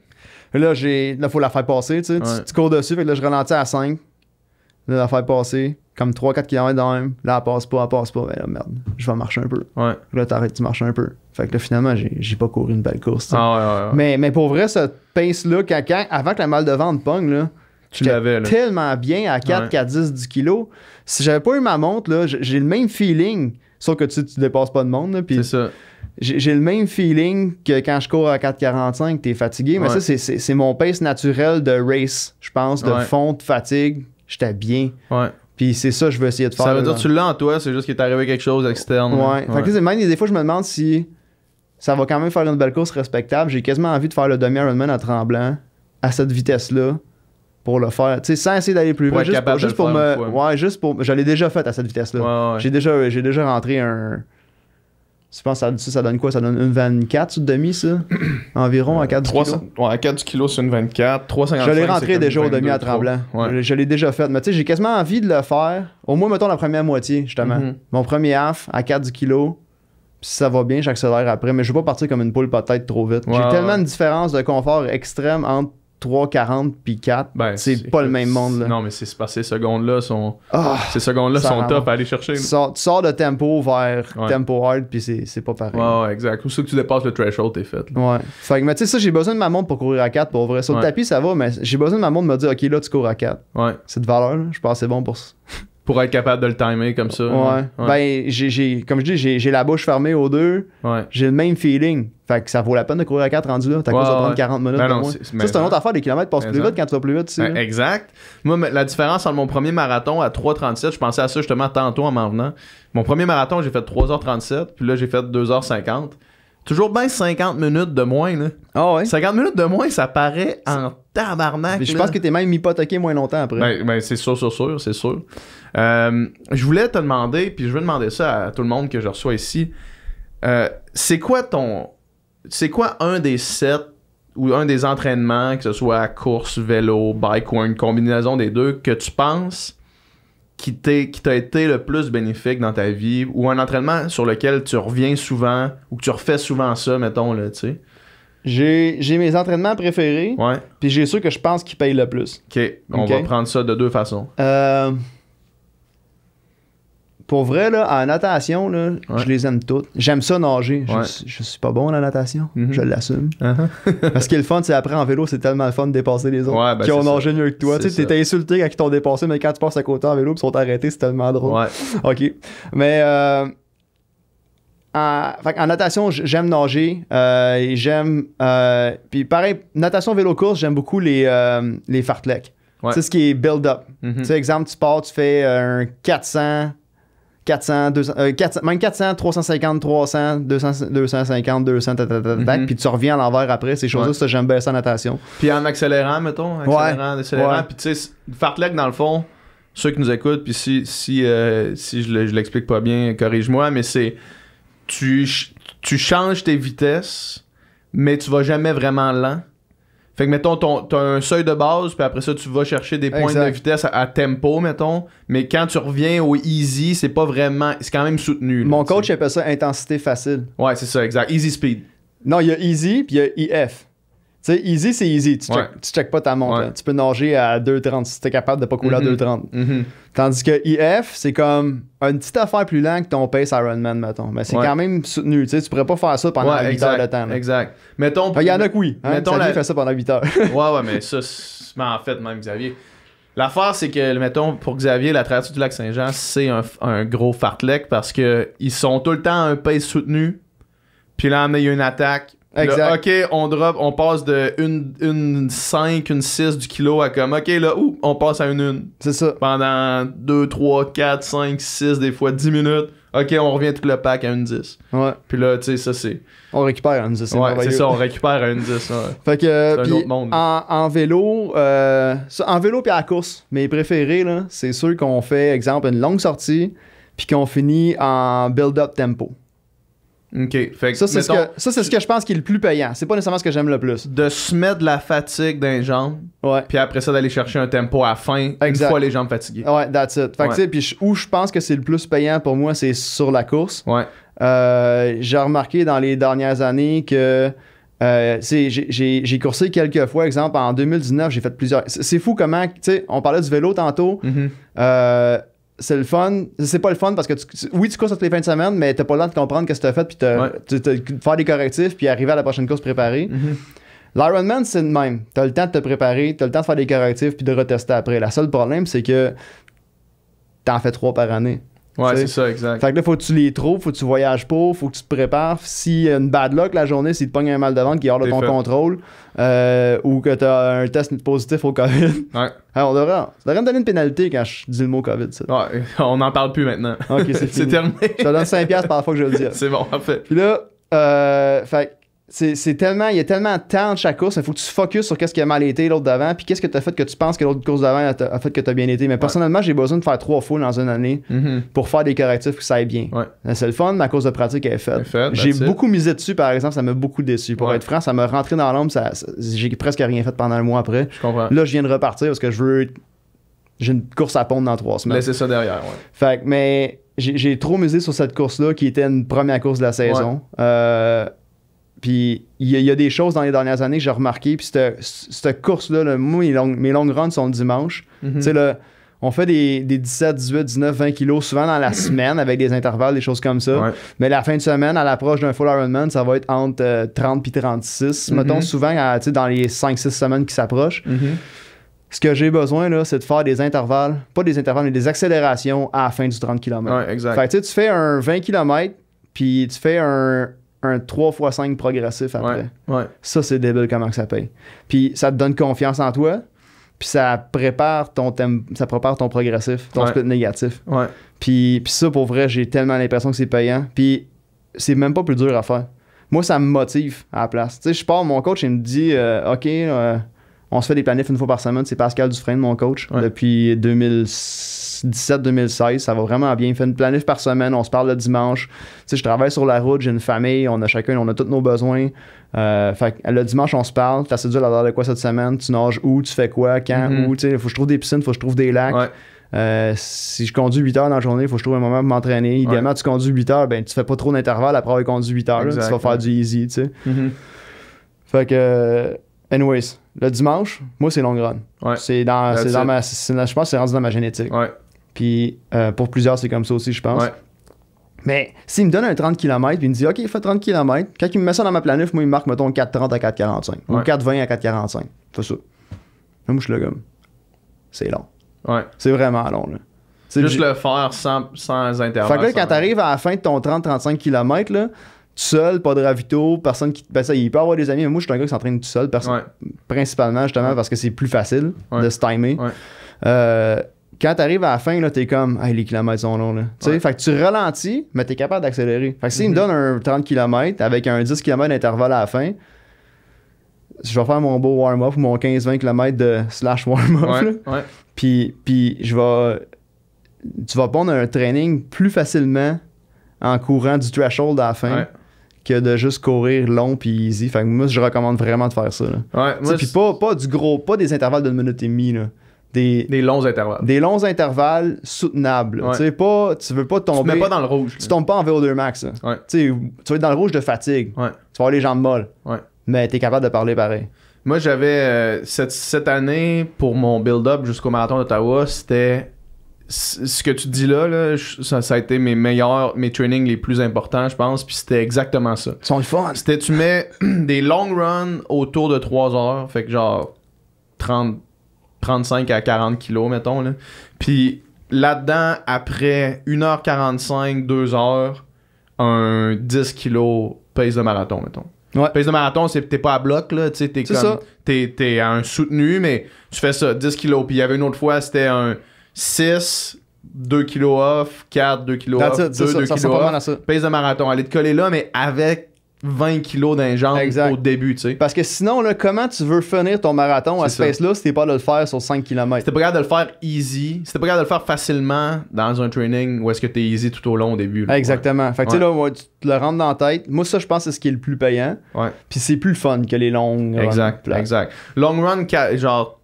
Là, faut la faire passer, tu sais. Ouais. Tu cours dessus, fait que là, je ralentis à 5. Là, la faire passer, comme 3-4 km dans même. Là, elle passe pas. Ben là, merde, je vais marcher un peu. Ouais. Là, t'arrêtes, tu marches un peu. Fait que là, finalement, j'ai pas couru une belle course, tu sais. Ah ouais. Mais pour vrai, cette pace-là, avant que la mal de ventre pogne, là, Tu j'étais l'avais, là. tellement bien à 4, Ouais. 4-10 du kilo. Si j'avais pas eu ma montre, là, j'ai le même feeling. Sauf que tu dépasses pas de monde, là, puis C'est ça. j'ai le même feeling que quand je cours à 4,45, t'es fatigué. Mais Ouais. ça, c'est mon pace naturel de race, je pense, de Ouais. fond, de fatigue. J'étais bien. Ouais. Puis c'est ça que je veux essayer de faire. Ça veut là, dire que tu l'as en toi, c'est juste qu'il est arrivé quelque chose externe. là. Ouais. Fait que là, même des fois, je me demande si ça va quand même faire une belle course respectable. J'ai quasiment envie de faire le demi-Ironman à Tremblant à cette vitesse-là pour le faire. Tu sais, sans essayer d'aller plus Pour vite. être capable de le faire une fois. Ouais, juste pour. Je l'ai déjà fait à cette vitesse-là. Ouais, ouais. J'ai déjà rentré un. Je pense que ça donne quoi? Ça donne une 24 sur le demi, ça? Environ à 4 du 300, kilo. ouais, à 4 du kilo sur une 24, 355. Je l'ai c'est rentré comme déjà au 22, demi à 3. Tremblant. Ouais. Je l'ai déjà fait. Mais tu sais, j'ai quasiment envie de le faire. Au moins, mettons la première moitié, justement. Mhm. Mon premier half à 4 du kilo. Puis si ça va bien, j'accélère après. Mais je veux pas partir comme une poule peut-être trop vite. Ouais, J'ai tellement ouais. une différence de confort extrême entre 3,40 puis 4. Ben, c'est pas le même monde, là. Non, mais c'est parce que ces secondes-là sont. Ah! Ces secondes-là Ça sont rend- top à aller chercher. Tu sors de tempo vers Ouais. tempo hard, puis c'est pas pareil. Ouais, ouais, exact. Où c'est que tu dépasses le threshold, t'es fait. là. Ouais. Fait que, mais tu sais, ça, j'ai besoin de ma montre pour courir à 4 pour vrai. Sur le Ouais. tapis, ça va, mais j'ai besoin de ma montre de me dire, OK, là, tu cours à 4. Ouais. C'est de valeur, là. Je pense que c'est bon pour ça. Pour être capable de le timer comme ça. Ouais. Ouais. Ben, comme je dis, j'ai la bouche fermée aux deux. Ouais. J'ai le même feeling. Fait que ça vaut la peine de courir à 4 rendu là. T'as Ouais, cause de prendre ouais. 40 minutes Ben de non, moins. c'est- Ça, c'est une autre affaire. Les kilomètres passent plus Exact. vite quand tu vas plus vite. Tu sais, Ben, là. exact. Moi, la différence entre mon premier marathon à 3,37, je pensais à ça justement tantôt en m'en venant. Mon premier marathon, j'ai fait 3h37, puis là, j'ai fait 2h50. Toujours bien 50 minutes de moins, là. Ah ouais. 50 minutes de moins, ça paraît en tabarnak. Mais je là. pense que t'es même hypothéqué moins longtemps après. Ben, c'est sûr, c'est sûr. Je voulais te demander, puis je veux demander ça à tout le monde que je reçois ici. C'est quoi un des sets ou un des entraînements, que ce soit course, vélo, bike ou une combinaison des deux, que tu penses qui t'a été le plus bénéfique dans ta vie, ou un entraînement sur lequel tu reviens souvent, ou que tu refais souvent ça, mettons, là, tu sais? J'ai mes entraînements préférés, Ouais. puis j'ai ceux que je pense qui payent le plus. OK. On Ok. va prendre ça de deux façons. Pour vrai, là, en natation, là, Ouais. je les aime toutes. J'aime ça nager. Ouais. Je suis pas bon en natation. Mhm. Je l'assume. Uh-huh. Parce que le fun, c'est après en vélo, c'est tellement le fun de dépasser les autres Ouais, ben, qui ont c'est nagé mieux que toi. C'est Tu sais, ça. t'es insulté quand ils t'ont dépassé, mais quand tu passes à côté en vélo ils sont arrêtés, c'est tellement drôle. Ouais. OK. Mais fait qu'en natation, j'aime nager. Et j'aime. Puis pareil, natation, vélo, course, j'aime beaucoup les fartleks. Ouais. Tu sais, ce qui est build-up. Mhm. Tu sais, exemple, tu pars, tu fais un 400, 200, même 400, 350, 300, 250, 200, Mhm. puis tu reviens à l'envers après. Ces choses-là, Ouais. ça, j'aime bien ça en natation. Puis en accélérant, mettons, accélérant. Ouais. Puis tu sais, le fartlek, dans le fond, ceux qui nous écoutent, puis si je l'explique pas bien, corrige-moi, mais c'est tu changes tes vitesses, mais tu vas jamais vraiment lent. Fait que, mettons, t'as un seuil de base, puis après ça, tu vas chercher des points Exact. de vitesse à tempo, mettons. Mais quand tu reviens au easy, c'est pas vraiment... C'est quand même soutenu. là, Mon tu sais. coach appelle ça intensité facile. Ouais, c'est ça, exact. Easy speed. Non, il y a easy, puis il y a EF. Tu sais, easy, c'est easy. Tu Ouais. checkes pas ta montre. Ouais. Là. Tu peux nager à 2,30 si t'es capable de pas couler Mhm. à 2,30. Mhm. Tandis que EF, c'est comme une petite affaire plus lente que ton pace Ironman, mettons. Mais c'est Ouais. quand même soutenu. Tu sais, tu pourrais pas faire ça pendant 8 heures de temps. là. Exact. Mettons... Il y en a que oui. Hein? Mettons Xavier la- fait ça pendant 8 heures. Ouais, mais ça, mais en fait, même Xavier. L'affaire, c'est que, mettons, pour Xavier, la traversée du lac Saint-Jean, c'est un gros fartlek parce que ils sont tout le temps à un pace soutenu. Puis là, il y a une attaque. Exact. Là, OK, on passe de une 5, une 6 du kilo à comme, OK, là, on passe à une 1. C'est ça. Pendant 2, 3, 4, 5, 6, des fois 10 minutes. OK, on revient tout le pack à une 10. Ouais. Puis là, tu sais, ça, c'est... On récupère une 10, c'est Ouais, merveilleux. c'est ça, on récupère à une 10. Ouais. Fait que, C'est un puis autre monde. en vélo, en vélo puis à la course, mes préférés, là, c'est ceux qu'on fait, exemple, une longue sortie, puis qu'on finit en build-up tempo. OK. Fait que, Ça, c'est mettons, ce que je pense qui est le plus payant. C'est pas nécessairement ce que j'aime le plus. de se mettre de la fatigue dans les jambes, Ouais. puis après ça, d'aller chercher un tempo à la fin, Exact. une fois les jambes fatiguées. Ouais, that's it. Fait que, Ouais. tu sais, puis où je pense que c'est le plus payant pour moi, c'est sur la course. Ouais. J'ai remarqué dans les dernières années que j'ai coursé quelques fois. Exemple, en 2019, j'ai fait plusieurs. C'est fou comment, tu sais, on parlait du vélo tantôt. Mhm. C'est le fun. C'est pas le fun parce que oui, tu courses toutes les fins de semaine, mais t'as pas le temps de comprendre ce que t'as fait, puis de faire des correctifs, puis arriver à la prochaine course préparée. Mhm. L'Ironman, c'est le même. T'as le temps de te préparer, t'as le temps de faire des correctifs, puis de retester après. Le seul problème, c'est que t'en fais 3 par année. Ouais, T'sais. c'est ça, exact. Fait que là, faut que tu les trouves, faut que tu voyages pas, faut que tu te prépares. Si y a une bad luck la journée, si tu pognes un mal de ventre qui est hors de T'es ton fait. contrôle, ou que t'as un test positif au COVID, Ouais. alors, ça devrait me donner une pénalité quand je dis le mot COVID, ça. Ouais, on n'en parle plus maintenant. Ok, c'est C'est fini. terminé. Je te donne 5$ par fois que je le dis. C'est bon, parfait. Puis là, fait que c'est tellement, il y a tellement de temps de chaque course, il faut que tu focuses sur qu'est-ce qui a mal été l'autre d'avant, puis qu'est-ce que tu as fait que tu penses que l'autre course d'avant a fait que tu as bien été. Mais personnellement, j'ai besoin de faire 3 fois dans une année Mhm. pour faire des correctifs que ça aille bien. Ouais. C'est le fun, ma course de pratique elle est faite. Elle est faite, J'ai that's it. beaucoup misé dessus, par exemple, ça m'a beaucoup déçu. Pour Ouais. être franc, ça m'a rentré dans l'ombre, j'ai presque rien fait pendant un mois après. Je comprends. Là, je viens de repartir parce que j'ai une course à pondre dans 3 semaines. Laissez ça derrière, ouais. Fait que, mais j'ai trop misé sur cette course-là qui était une première course de la saison. Puis il y a des choses dans les dernières années que j'ai remarqué. Puis cette course-là, là, moi, mes longues runs sont le dimanche. Mhm. Tu sais, là, on fait des 17, 18, 19, 20 kilos souvent dans la semaine avec des intervalles, des choses comme ça. Ouais. Mais la fin de semaine, à l'approche d'un full Ironman, ça va être entre 30 et 36. Mhm. Mettons souvent tu sais, dans les 5-6 semaines qui s'approchent. Mhm. Ce que j'ai besoin, là, c'est de faire des intervalles, pas des intervalles, mais des accélérations à la fin du 30 km. Ouais, exact. Fait que tu sais, tu fais un 20 km, puis tu fais un 3x5 progressif après. Ouais. Ça, c'est débile comment que ça paye. Puis ça te donne confiance en toi, puis ça prépare ton progressif, ton Ouais. split négatif. Ouais. Puis ça, pour vrai, j'ai tellement l'impression que c'est payant. Puis c'est même pas plus dur à faire. Moi, ça me motive à la place. Tu sais, je pars, mon coach, il me dit OK, on se fait des planifs une fois par semaine. C'est Pascal Dufresne, mon coach, Ouais. depuis 2017-2016. Ça va vraiment bien. Il fait une planif par semaine. On se parle le dimanche. Tu sais, je travaille sur la route. J'ai une famille. On a tous nos besoins. Fait que le dimanche, on se parle. T'as assez dur à de quoi cette semaine? Tu nages où? Tu fais quoi? Quand? Mhm. Où? Tu sais, faut que je trouve des piscines. Faut que je trouve des lacs. Ouais. Si je conduis 8 heures dans la journée, il faut que je trouve un moment pour m'entraîner. Idéalement, tu conduis 8 heures, ben tu fais pas trop d'intervalles après avoir conduit 8 heures. Là. Exact, Tu vas faire ouais. du easy, tu sais. Mhm. Fait que, anyways, le dimanche, moi, c'est long run. Ouais. Je pense que c'est rendu dans ma génétique. Ouais. Puis pour plusieurs, c'est comme ça aussi, je pense. Ouais. Mais s'il me donne un 30 km, puis il me dit, OK, fais 30 km. Quand il me met ça dans ma planif, moi, il me marque, mettons, 4,30 à 4,45. Ou Ouais. 4,20 à 4,45. Fais ça. Là, moi, je suis là comme, c'est long. Ouais. C'est vraiment long, là. C'est Juste le faire sans intervalle. Fait que là, quand t'arrives à la fin de ton 30-35 km, là, tout seul, pas de ravito, personne qui. Ben ça, il peut avoir des amis, mais moi, je suis un gars qui s'entraîne tout seul, principalement, justement, parce que c'est plus facile de se timer. Ouais. Quand t'arrives à la fin, là, t'es comme, hey, les kilomètres sont longs, là. Tu sais, fait que tu ralentis, mais t'es capable d'accélérer. Fait que s'il me donne un 30 km avec un 10 km d'intervalle à la fin, je vais faire mon beau warm-up ou mon 15-20 km de / warm-up, là. Ouais. Puis tu vas pondre un training plus facilement en courant du threshold à la fin Ouais. que de juste courir long puis easy. Fait que moi, je recommande vraiment de faire ça. Là. Ouais. Moi, Puis pas des intervalles de 1 minute et demie. Là. Des longs intervalles. longs intervalles soutenables. Ouais. Tu veux pas Tu te tomber. mets pas dans le rouge. Tu tombes pas en VO2 max. Là. Ouais. Tu vas être dans le rouge de fatigue. Ouais. Tu vas avoir les jambes molles. Ouais. Mais t'es capable de parler pareil. Moi, j'avais cette année, pour mon build-up jusqu'au marathon d'Ottawa, c'était ce que tu dis là, ça a été mes trainings les plus importants, je pense, puis c'était exactement ça. Ils sont le fun. C'était, tu mets des long runs autour de 3 heures, fait que genre 35 à 40 kilos, mettons, là. Puis là-dedans, après 1h45, 2 heures, un 10 kilos pace de marathon, mettons. Ouais. Pace de marathon, t'es pas à bloc, là. Tu sais, t'es comme. ça. T'es à un soutenu, mais tu fais ça, 10 kilos. Puis il y avait une autre fois, c'était un 6, 2 kilos off, 4, 2 kilos off, 2 kilos off. Pace de marathon. Aller te coller là, mais avec 20 kilos d'un jambes au début, tu sais. Parce que sinon, là, comment tu veux finir ton marathon à ce pace-là si t'es pas de le faire sur 5 km? Si t'es pas capable de le faire easy, si t'es pas capable de le faire facilement dans un training où est-ce que t'es easy tout au long au début. Là. Exactement. Fait que tu sais, là, tu te le rentres dans la tête. Moi, ça, je pense que c'est ce qui est le plus payant. Ouais. Puis c'est plus le fun que les longues exact, exact. Long run, genre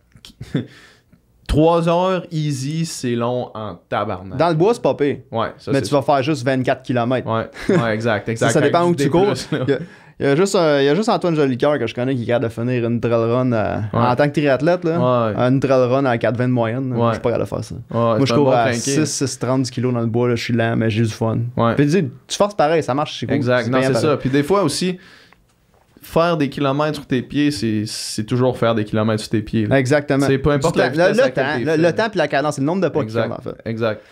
3 heures easy, c'est long en tabarnak. Dans le bois, c'est pas pire. Ouais, ça, mais tu vas faire juste 24 km. Ouais, exact. Ça dépend où tu cours. Il y a juste Antoine Jolicoeur que je connais qui est capable de finir une trail run en tant que triathlète. Là, une trail run à 4,20 de moyenne. Je suis pas capable de faire ça. Moi, je cours à 6,30 kg dans le bois. Là, je suis lent, mais j'ai du fun. Puis tu forces pareil, ça marche. C'est cool. Exact. Non, c'est ça. Puis des fois aussi, faire des kilomètres sur tes pieds, c'est toujours faire des kilomètres sur tes pieds. Là. Exactement. C'est peu importe la vitesse le temps puis la cadence, c'est le nombre de pas que tu fais, en fait. Exact.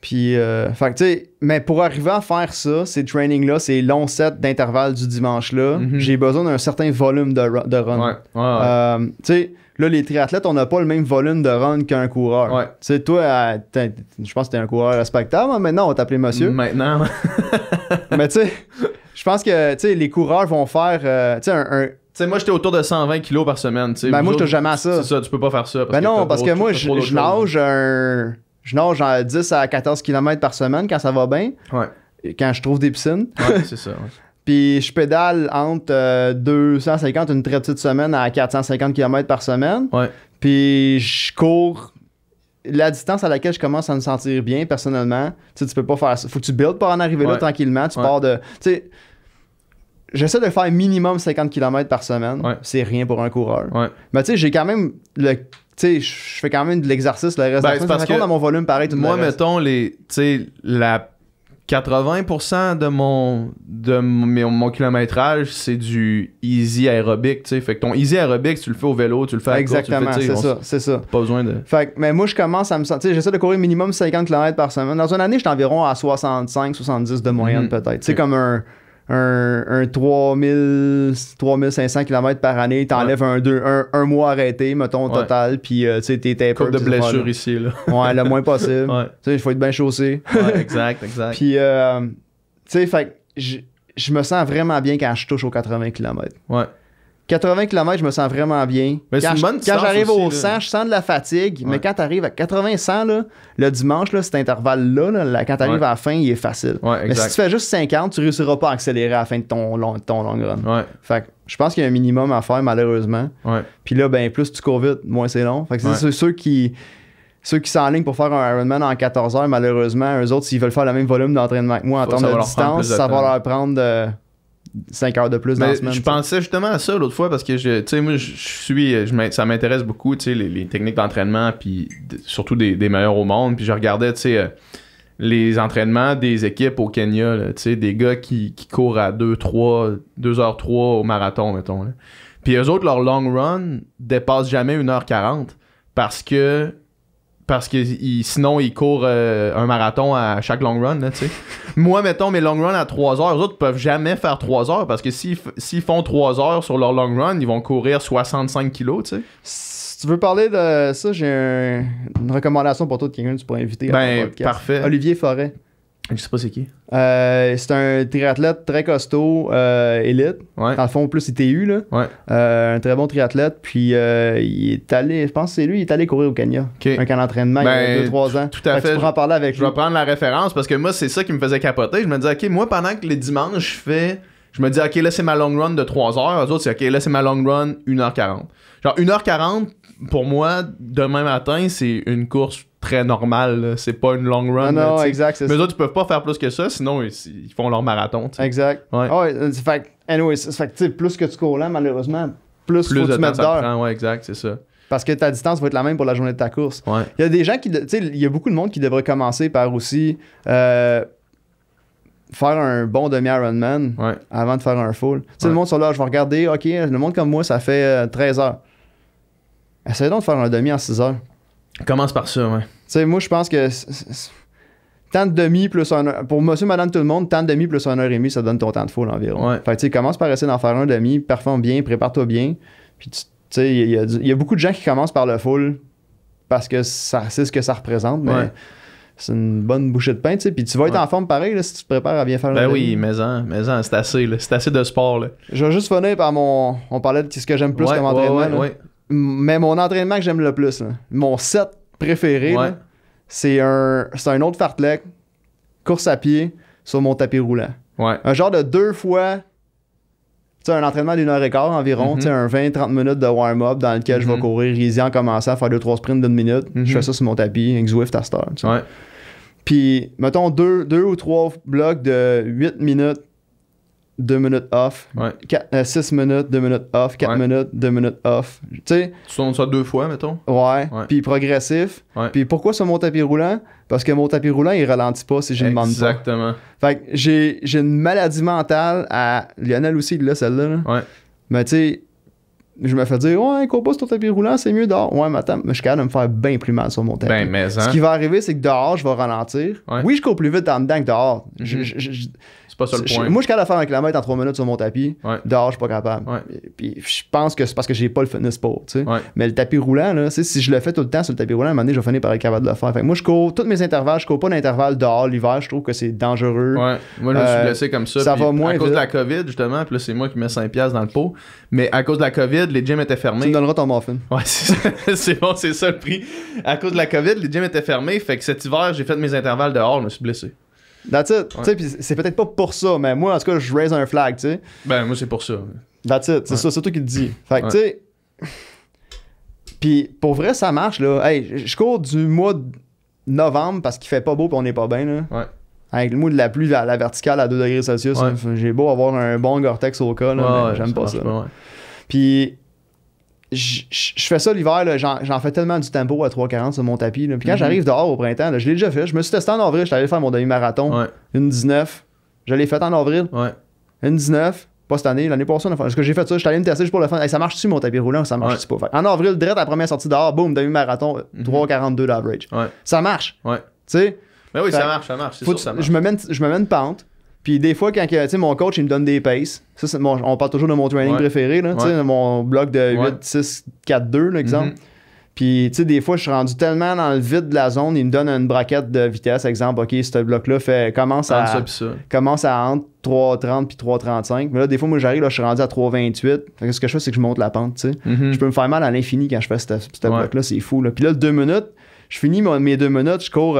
Puis, fait que tu sais, mais pour arriver à faire ça, ces trainings-là, ces longs sets d'intervalles du dimanche-là, j'ai besoin d'un certain volume de run. Tu sais, là, les triathlètes, on n'a pas le même volume de run qu'un coureur. Tu sais, toi, je pense que t'es un coureur respectable, hein, maintenant, on va t'appeler monsieur. Maintenant. Mais tu sais, je pense que, tu sais, les coureurs vont faire, tu sais, Tu sais, moi, j'étais autour de 120 kilos par semaine. Ben, moi, j'étais jamais à ça. C'est ça, tu peux pas faire ça. Ben non, parce que moi, je nage Je nage à 10 à 14 km par semaine quand ça va bien. Quand je trouve des piscines. C'est ça. Puis je pédale entre 250 une très petite semaine à 450 km par semaine. Puis je cours la distance à laquelle je commence à me sentir bien personnellement. Tu sais, tu peux pas faire ça. Faut que tu builds pour en arriver là tranquillement. Tu pars de. Tu sais, j'essaie de faire minimum 50 km par semaine. C'est rien pour un coureur. Mais tu sais, j'ai quand même le. Tu sais, je fais quand même de l'exercice le reste de la semaine. Ça compte dans mon volume pareil tout le Moi, mettons, la 80% de mon kilométrage, c'est du easy aérobique, tu sais. Fait que ton easy aérobique, tu le fais au vélo, tu le fais à course, exactement, c'est ça. Pas besoin de... Fait que, mais moi, je commence à me sentir... Tu sais, j'essaie de courir minimum 50 km par semaine. Dans une année, j'étais environ à 65-70 de moyenne, peut-être. Tu sais, comme un 3500 km par année, t'enlèves un mois arrêté, mettons, au total, puis tu sais, t'es un peu de blessures ici, là. Le moins possible. Tu sais, il faut être bien chaussé. Exact. Puis, tu sais, fait je me sens vraiment bien quand je touche aux 80 km. 80 km, je me sens vraiment bien. Mais quand j'arrive au 100, je sens de la fatigue, mais quand t'arrives à 80-100, là, le dimanche, là, cet intervalle-là, quand t'arrives à la fin, il est facile. Mais si tu fais juste 50, tu réussiras pas à accélérer à la fin de ton long run. Fait que je pense qu'il y a un minimum à faire, malheureusement. Puis là, ben plus tu cours vite, moins c'est long. Fait que c'est ceux qui s'enlignent pour faire un Ironman en 14 heures, malheureusement, eux autres, s'ils veulent faire le même volume d'entraînement que moi en termes de distance, ça va leur prendre 5 heures de plus dans la semaine. Je pensais justement à ça l'autre fois parce que tu sais, moi ça m'intéresse beaucoup, tu sais, les techniques d'entraînement, puis surtout des meilleurs au monde. Puis je regardais, tu sais, les entraînements des équipes au Kenya, tu sais, des gars qui courent à 2h03 au marathon, mettons. Là. Puis eux autres, leur long run dépasse jamais 1h40 parce que sinon ils courent un marathon à chaque long run, tu sais. Moi, mettons mes long runs à 3 heures, eux autres peuvent jamais faire 3 heures parce que s'ils font 3 heures sur leur long run, ils vont courir 65 kilos, tu sais. Si tu veux parler de ça, j'ai une recommandation pour toi de quelqu'un que tu pourrais inviter à ton podcast. Parfait. Olivier Forêt. Je sais pas c'est qui. C'est un triathlète très costaud, élite. Dans le fond, plus ITU, là. Un très bon triathlète. Puis il est allé, je pense que c'est lui, il est allé courir au Kenya. Un camp d'entraînement il y a 2-3 ans. Tout à fait. Tu pourras en parler avec lui. Je vais prendre la référence parce que moi, c'est ça qui me faisait capoter. Je me disais, OK, moi, pendant que les dimanches, je me dis, OK, là, c'est ma long run de 3 heures. Eux autres, c'est OK, là, c'est ma long run 1h40. Genre, 1h40, pour moi, demain matin, c'est une course très normale. Là. C'est pas une long run. Non, là, exact. Mais eux autres, ils peuvent pas faire plus que ça, sinon, ils font leur marathon. T'sais. Exact. Fait que, plus que tu cours là, malheureusement, plus faut que tu mettes d'heures. Exact, c'est ça. Parce que ta distance va être la même pour la journée de ta course. Il y a des gens qui... Tu sais, il y a beaucoup de monde qui devrait commencer par aussi... faire un bon demi-Ironman avant de faire un full. Tu sais, le monde sur là, je vais regarder, OK, le monde comme moi, ça fait 13 heures. Essaye donc de faire un demi en 6 heures. Commence par ça, Tu sais, moi, je pense que... Tu temps de demi plus 1 heure. Pour monsieur, madame, tout le monde, temps de demi plus 1 heure et demie, ça donne ton temps de full environ. Ouais. Fait que tu sais, commence par essayer d'en faire un demi, performe bien, prépare-toi bien. Puis tu sais, il y a beaucoup de gens qui commencent par le full parce que c'est ce que ça représente, mais c'est une bonne bouchée de pain, tu sais. Puis tu vas être en forme pareil là, si tu te prépares à bien faire Ben un oui, demi. mais c'est assez, là. C'est assez de sport, là. Je vais juste finir par on parlait de ce que j'aime plus comme entraînement. Là. Mais mon entraînement que j'aime le plus, là, mon set préféré, là, c'est un autre fartlek, course à pied sur mon tapis roulant. Ouais. Un genre de 2 fois, tu sais, un entraînement d'1h15 environ, tu sais, un 20-30 minutes de warm-up dans lequel je vais courir easy en commençant à faire 2-3 sprints d'une minute. Je fais ça sur mon tapis, avec Zwift à cette heure. Tu sais. Ouais. Puis, mettons 2 ou 3 blocs de 8 minutes, 2 minutes off, 6 minutes, 2 minutes off, 4 minutes, 2 minutes off. Tu sais, Tu tournes ça 2 fois, mettons? Ouais. Puis progressif. Ouais. Puis pourquoi sur mon tapis roulant? Parce que mon tapis roulant, il ralentit pas si je ne demande pas. Exactement. Fait que j'ai une maladie mentale à... Lionel aussi, il l'a celle-là. Là. Ouais. Mais tu sais, je me fais dire, ouais, cours pas sur ton tapis roulant, c'est mieux dehors. Ouais, mais attends, mais je suis capable de me faire bien plus mal sur mon tapis. Ben, mais Ce qui va arriver, c'est que dehors, je vais ralentir. Ouais. Oui, je cours plus vite en dedans que dehors. C'est pas ça le point. Moi, je suis capable de faire 1 kilomètre en 3 minutes sur mon tapis. Ouais. Dehors, je suis pas capable. Ouais. Puis je pense que c'est parce que j'ai pas le fitness pour, tu sais. Ouais. Mais le tapis roulant, là, si je le fais tout le temps sur le tapis roulant, à un moment donné, je vais finir par être capable de le faire. Fait que moi, je cours tous mes intervalles. Je cours pas d'intervalle dehors l'hiver. Je trouve que c'est dangereux. Ouais. Moi, je me suis blessé comme ça. Ça va moins à cause vite. de la COVID, justement. Puis là, c'est moi qui mets 5$ dans le pot. Mais à cause de la COVID, les gyms étaient fermés. Tu me donneras ton muffin. Ouais, c'est bon, c'est ça le prix. À cause de la COVID, les gyms étaient fermés. Fait que cet hiver, j'ai fait mes intervalles dehors. Je me suis blessé. That's it. Tu sais, puis c'est peut-être pas pour ça, mais moi, en tout cas, je raise un flag, tu sais. Ben, moi, c'est pour ça. That's it. C'est ça, c'est toi qui le dis. Fait que, tu sais. Puis pour vrai, ça marche, là. Hey, je cours du mois de novembre parce qu'il fait pas beau pis on est pas bien, là. Ouais. Avec le mois de la pluie à la verticale à 2 degrés Celsius, j'ai beau avoir un bon Gore-Tex au cas, là, mais j'aime pas ça. Puis je fais ça l'hiver, là, j'en fais tellement du tempo à 3,40 sur mon tapis. Là. Puis quand j'arrive dehors au printemps, là, je l'ai déjà fait. Je me suis testé en avril, j'étais allé faire mon demi-marathon. Une 19. Je l'ai fait en avril. Une 19. Pas cette année, l'année passée, parce que j'ai fait ça, j'étais allé me tester juste pour le fun. Hey, ça marche-tu mon tapis roulant? Ça marche-tu pas? Fait, en avril, direct à la première sortie dehors, boum, demi-marathon, 3,42 d'average. Ça marche. Tu sais? Ben oui, fait, ça marche. C'est sûr que ça marche. Je me mets une pente. Puis des fois, quand mon coach il me donne des paces, ça, on parle toujours de mon training préféré, là, mon bloc de 8, 6, 4, 2, l'exemple. Puis, tu sais, des fois, je suis rendu tellement dans le vide de la zone, il me donne une braquette de vitesse, exemple, OK, ce bloc-là commence à entre 3,30 puis 3,35. Mais là, des fois, moi, j'arrive, là, je suis rendu à 3,28. Fait que ce que je fais, c'est que je monte la pente, tu sais. Je peux me faire mal à l'infini quand je fais ce bloc-là, c'est fou, là. Puis là, le 2 minutes, je finis mes 2 minutes, je cours,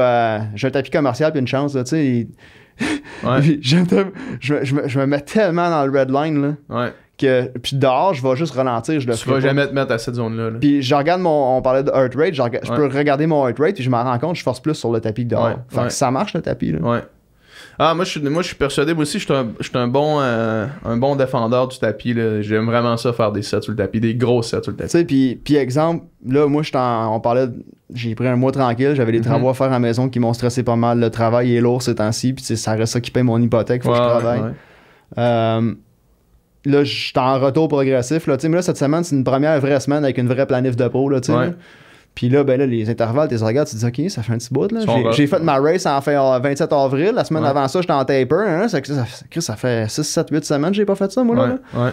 j'ai un tapis commercial puis une chance, là, tu sais. Je me mets tellement dans le red line là, que puis dehors je vais juste ralentir, je le tu vas jamais te mettre à cette zone là. Puis je regarde on parlait de heart rate, je peux regarder mon heart rate puis je m'en rends compte, je force plus sur le tapis que dehors. Fait que ça marche le tapis là. Ah, moi je suis persuadé, moi aussi je suis un bon défendeur du tapis là. J'aime vraiment ça, faire des sets sur le tapis, des gros sets sur le tapis. Tu sais, puis exemple, là moi on parlait j'ai pris un mois tranquille, j'avais des travaux à faire à la maison qui m'ont stressé pas mal, le travail est lourd ces temps-ci, puis ça reste ça qui paye mon hypothèque, faut que je travaille. Là, je suis en retour progressif là, tu sais, mais là cette semaine, c'est une première vraie semaine avec une vraie planif de peau là, tu sais. Puis là, ben là, les intervalles, tu les regardes, tu te dis, OK, ça fait un petit bout. Là. J'ai fait ma race en fin 27 avril. La semaine avant ça, j'étais en taper. Hein, ça fait 6, 7, 8 semaines que j'ai pas fait ça, moi. Là.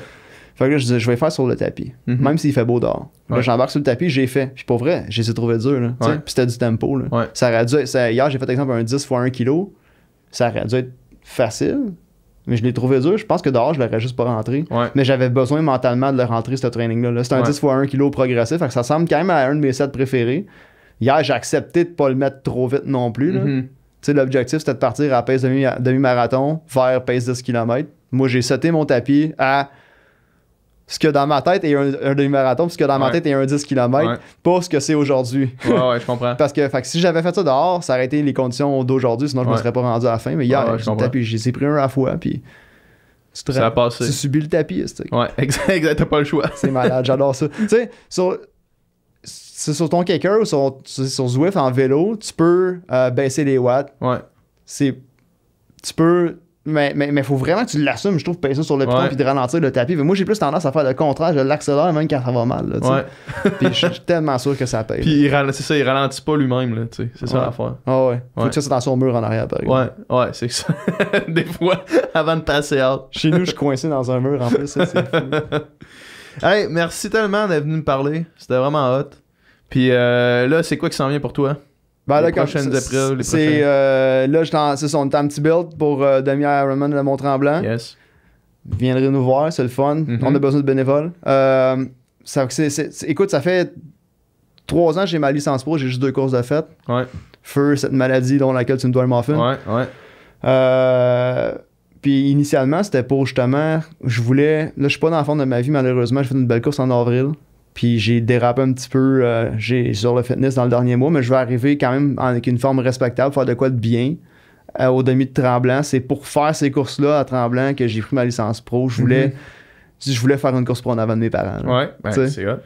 Fait que là, je dis, je vais faire sur le tapis. Même s'il fait beau dehors. Là, j'embarque sur le tapis, j'ai fait. Puis pour vrai, j'ai trouvé dur. Là, puis c'était du tempo. Là. Ça aurait dû hier, j'ai fait, exemple, un 10 x 1 kg. Ça aurait dû être facile. Mais je l'ai trouvé dur. Je pense que dehors, je l'aurais juste pas rentré. Mais j'avais besoin mentalement de le rentrer, ce training-là. Là. C'est un 10 x 1 kg progressif. Fait que ça semble quand même à un de mes sets préférés. Hier, j'ai accepté de pas le mettre trop vite non plus. Là. Tu sais, l'objectif, c'était de partir à pace demi-marathon vers pace 10 km. Moi, j'ai seté mon tapis à ce que dans ma tête est un demi-marathon, puis ce que dans ma tête est un 10 km, pas ce que c'est aujourd'hui. Ouais, je comprends. Parce que, fait que si j'avais fait ça dehors, ça aurait été les conditions d'aujourd'hui, sinon je me serais pas rendu à la fin. Mais hier, j'ai tapis, j'ai pris un à la fois, puis ça a passé. Tu subis le tapis. Ouais, exact, t'as pas le choix. C'est malade, j'adore ça. Tu sais, sur ton kicker ou sur Zwift en vélo, tu peux baisser les watts. Ouais. Tu peux Mais faut vraiment que tu l'assumes, je trouve, payer ça sur le piton puis de ralentir le tapis. Mais moi, j'ai plus tendance à faire le contraire, je l'accélère même quand ça va mal. Là, ouais. Puis je suis tellement sûr que ça paye. Puis c'est ça, il ralentit pas lui-même, là, tu sais. C'est ça l'affaire. Ah ouais. Faut que tu fasses attention au mur en arrière, par exemple. Ouais, c'est ça. Des fois, avant de passer out. Chez nous, je suis coincé dans un mur en plus, ça, c'est fou. Hey, merci tellement d'être venu me parler. C'était vraiment hot. Puis là, c'est quoi qui s'en vient pour toi? Ben, les là, prochaines épreuves, c'est là, c'est son petit build pour demi-Ironman de Mont-Tremblant. Yes. Vous viendrez nous voir, c'est le fun. On a besoin de bénévoles. Écoute, ça fait 3 ans que j'ai ma licence pro, j'ai juste 2 courses de fête. Ouais. Feu, cette maladie dont laquelle tu me dois un muffin. Ouais. Puis initialement, c'était pour justement, là, je suis pas dans la forme de ma vie, malheureusement. J'ai fait une belle course en avril. Puis j'ai dérapé un petit peu sur le fitness dans le dernier mois, mais je vais arriver quand même avec une forme respectable, faire de quoi de bien au demi de Tremblant. C'est pour faire ces courses-là à Tremblant que j'ai pris ma licence pro. Je voulais faire une course pro en avant de mes parents. Là. Ouais, c'est hot.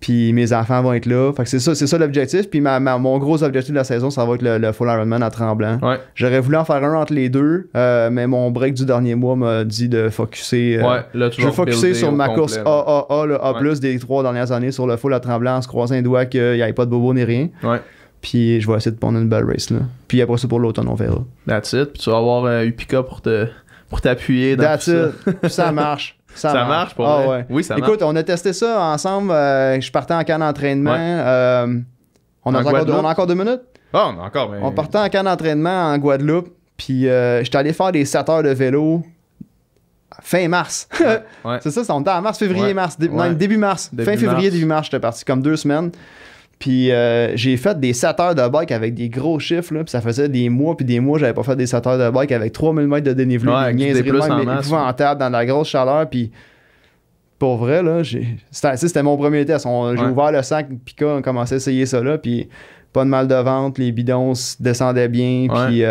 Puis mes enfants vont être là. Fait que c'est ça l'objectif. Puis mon gros objectif de la saison, ça va être le Full Ironman à Tremblant. Ouais. J'aurais voulu en faire un entre les deux, mais mon break du dernier mois m'a dit de focusser. Là, je vais focusser sur ma course AAA, le A+, des 3 dernières années, sur le Full à Tremblant, en se croisant les doigts qu'il n'y ait pas de bobo ni rien. Ouais. Puis je vais essayer de prendre une belle race là. Puis après ça, pour l'automne, on verra. That's it. Puis tu vas avoir Upika pour t'appuyer dans That's it. Puis ça marche. Ça marche pour vrai? Ouais. Oui, ça marche. Écoute, on a testé ça ensemble. Je partais en camp d'entraînement. Ouais. On a encore 2 minutes? Ah, on a encore. Mais... On partait en camp d'entraînement en Guadeloupe. Puis j'étais allé faire des 7 heures de vélo fin mars. Ouais. C'est ça, on était en mars, février, mars. Début mars. Fin février, début mars, j'étais parti comme 2 semaines. Puis j'ai fait des 7 heures de bike avec des gros chiffres, là, puis ça faisait des mois puis des mois j'avais pas fait des 7 heures de bike avec 3000 mètres de dénivelé, des plus en masse, épouvantable dans la grosse chaleur, puis pour vrai, là, c'était mon premier test. J'ai ouvert le sac, puis on commençait à essayer ça là, puis pas de mal de ventre, les bidons descendaient bien, puis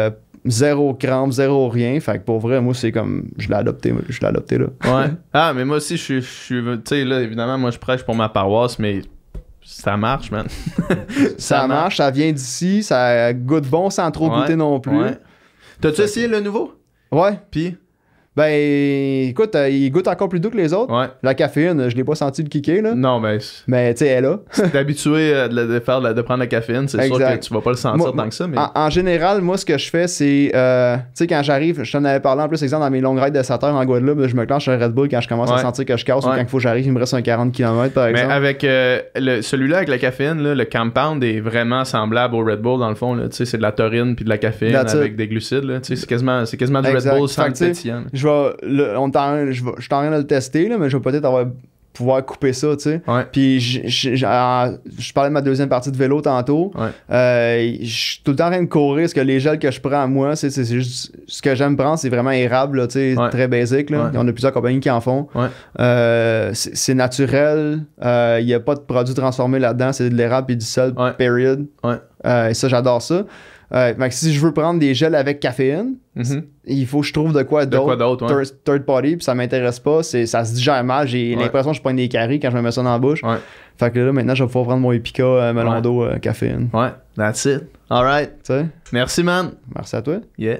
zéro crampe, zéro rien. Fait que pour vrai, moi, c'est comme, je l'ai adopté là. Ouais. Ah, mais moi aussi, je suis, tu sais, là, évidemment, moi, je prêche pour ma paroisse, mais... Ça marche, man. ça marche, ça vient d'ici, ça goûte bon sans trop goûter non plus. Ouais. T'as-tu essayé le nouveau? Ouais. Puis? Ben, écoute, il goûte encore plus doux que les autres. Ouais. La caféine, je l'ai pas senti le kicker, là. Non, mais tu sais, elle est là. Si t'es habitué de prendre la caféine, c'est sûr que tu vas pas le sentir tant que ça. Mais... En général, moi, ce que je fais, c'est... tu sais, quand j'arrive, je t'en avais parlé en plus, exemple, dans mes longues rides de 7 heures en Guadeloupe, je me clenche un Red Bull quand je commence à sentir que je casse ou quand il faut que j'arrive, il me reste un 40 km, par exemple. Mais avec celui-là, avec la caféine, là, le compound est vraiment semblable au Red Bull, dans le fond. Tu sais, c'est de la taurine puis de la caféine avec des glucides. Là. C'est quasiment du Red Bull sans le pétillant. Je suis en train de le tester, là, mais je vais peut-être pouvoir couper ça, tu sais. Ouais. Puis je parlais de ma deuxième partie de vélo tantôt. Ouais. Je suis tout le temps en train de courir parce que les gels que je prends à moi, c'est juste ce que j'aime prendre, c'est vraiment érable, là, tu sais, très basique. Là. On a plusieurs compagnies qui en font. Ouais. C'est naturel. Il n'y a pas de produits transformés là-dedans. C'est de l'érable et du sel, period. Ouais. Et ça, j'adore ça. Si je veux prendre des gels avec caféine, il faut que je trouve de quoi d'autre, third party, puis ça m'intéresse pas, ça se digère mal, j'ai l'impression que je prends des caries quand je me mets ça dans la bouche. Fait que là, maintenant, je vais pouvoir prendre mon Epica melon d'eau caféine. Ouais, that's it. Alright. T'sais? Merci, man. Merci à toi. Yeah.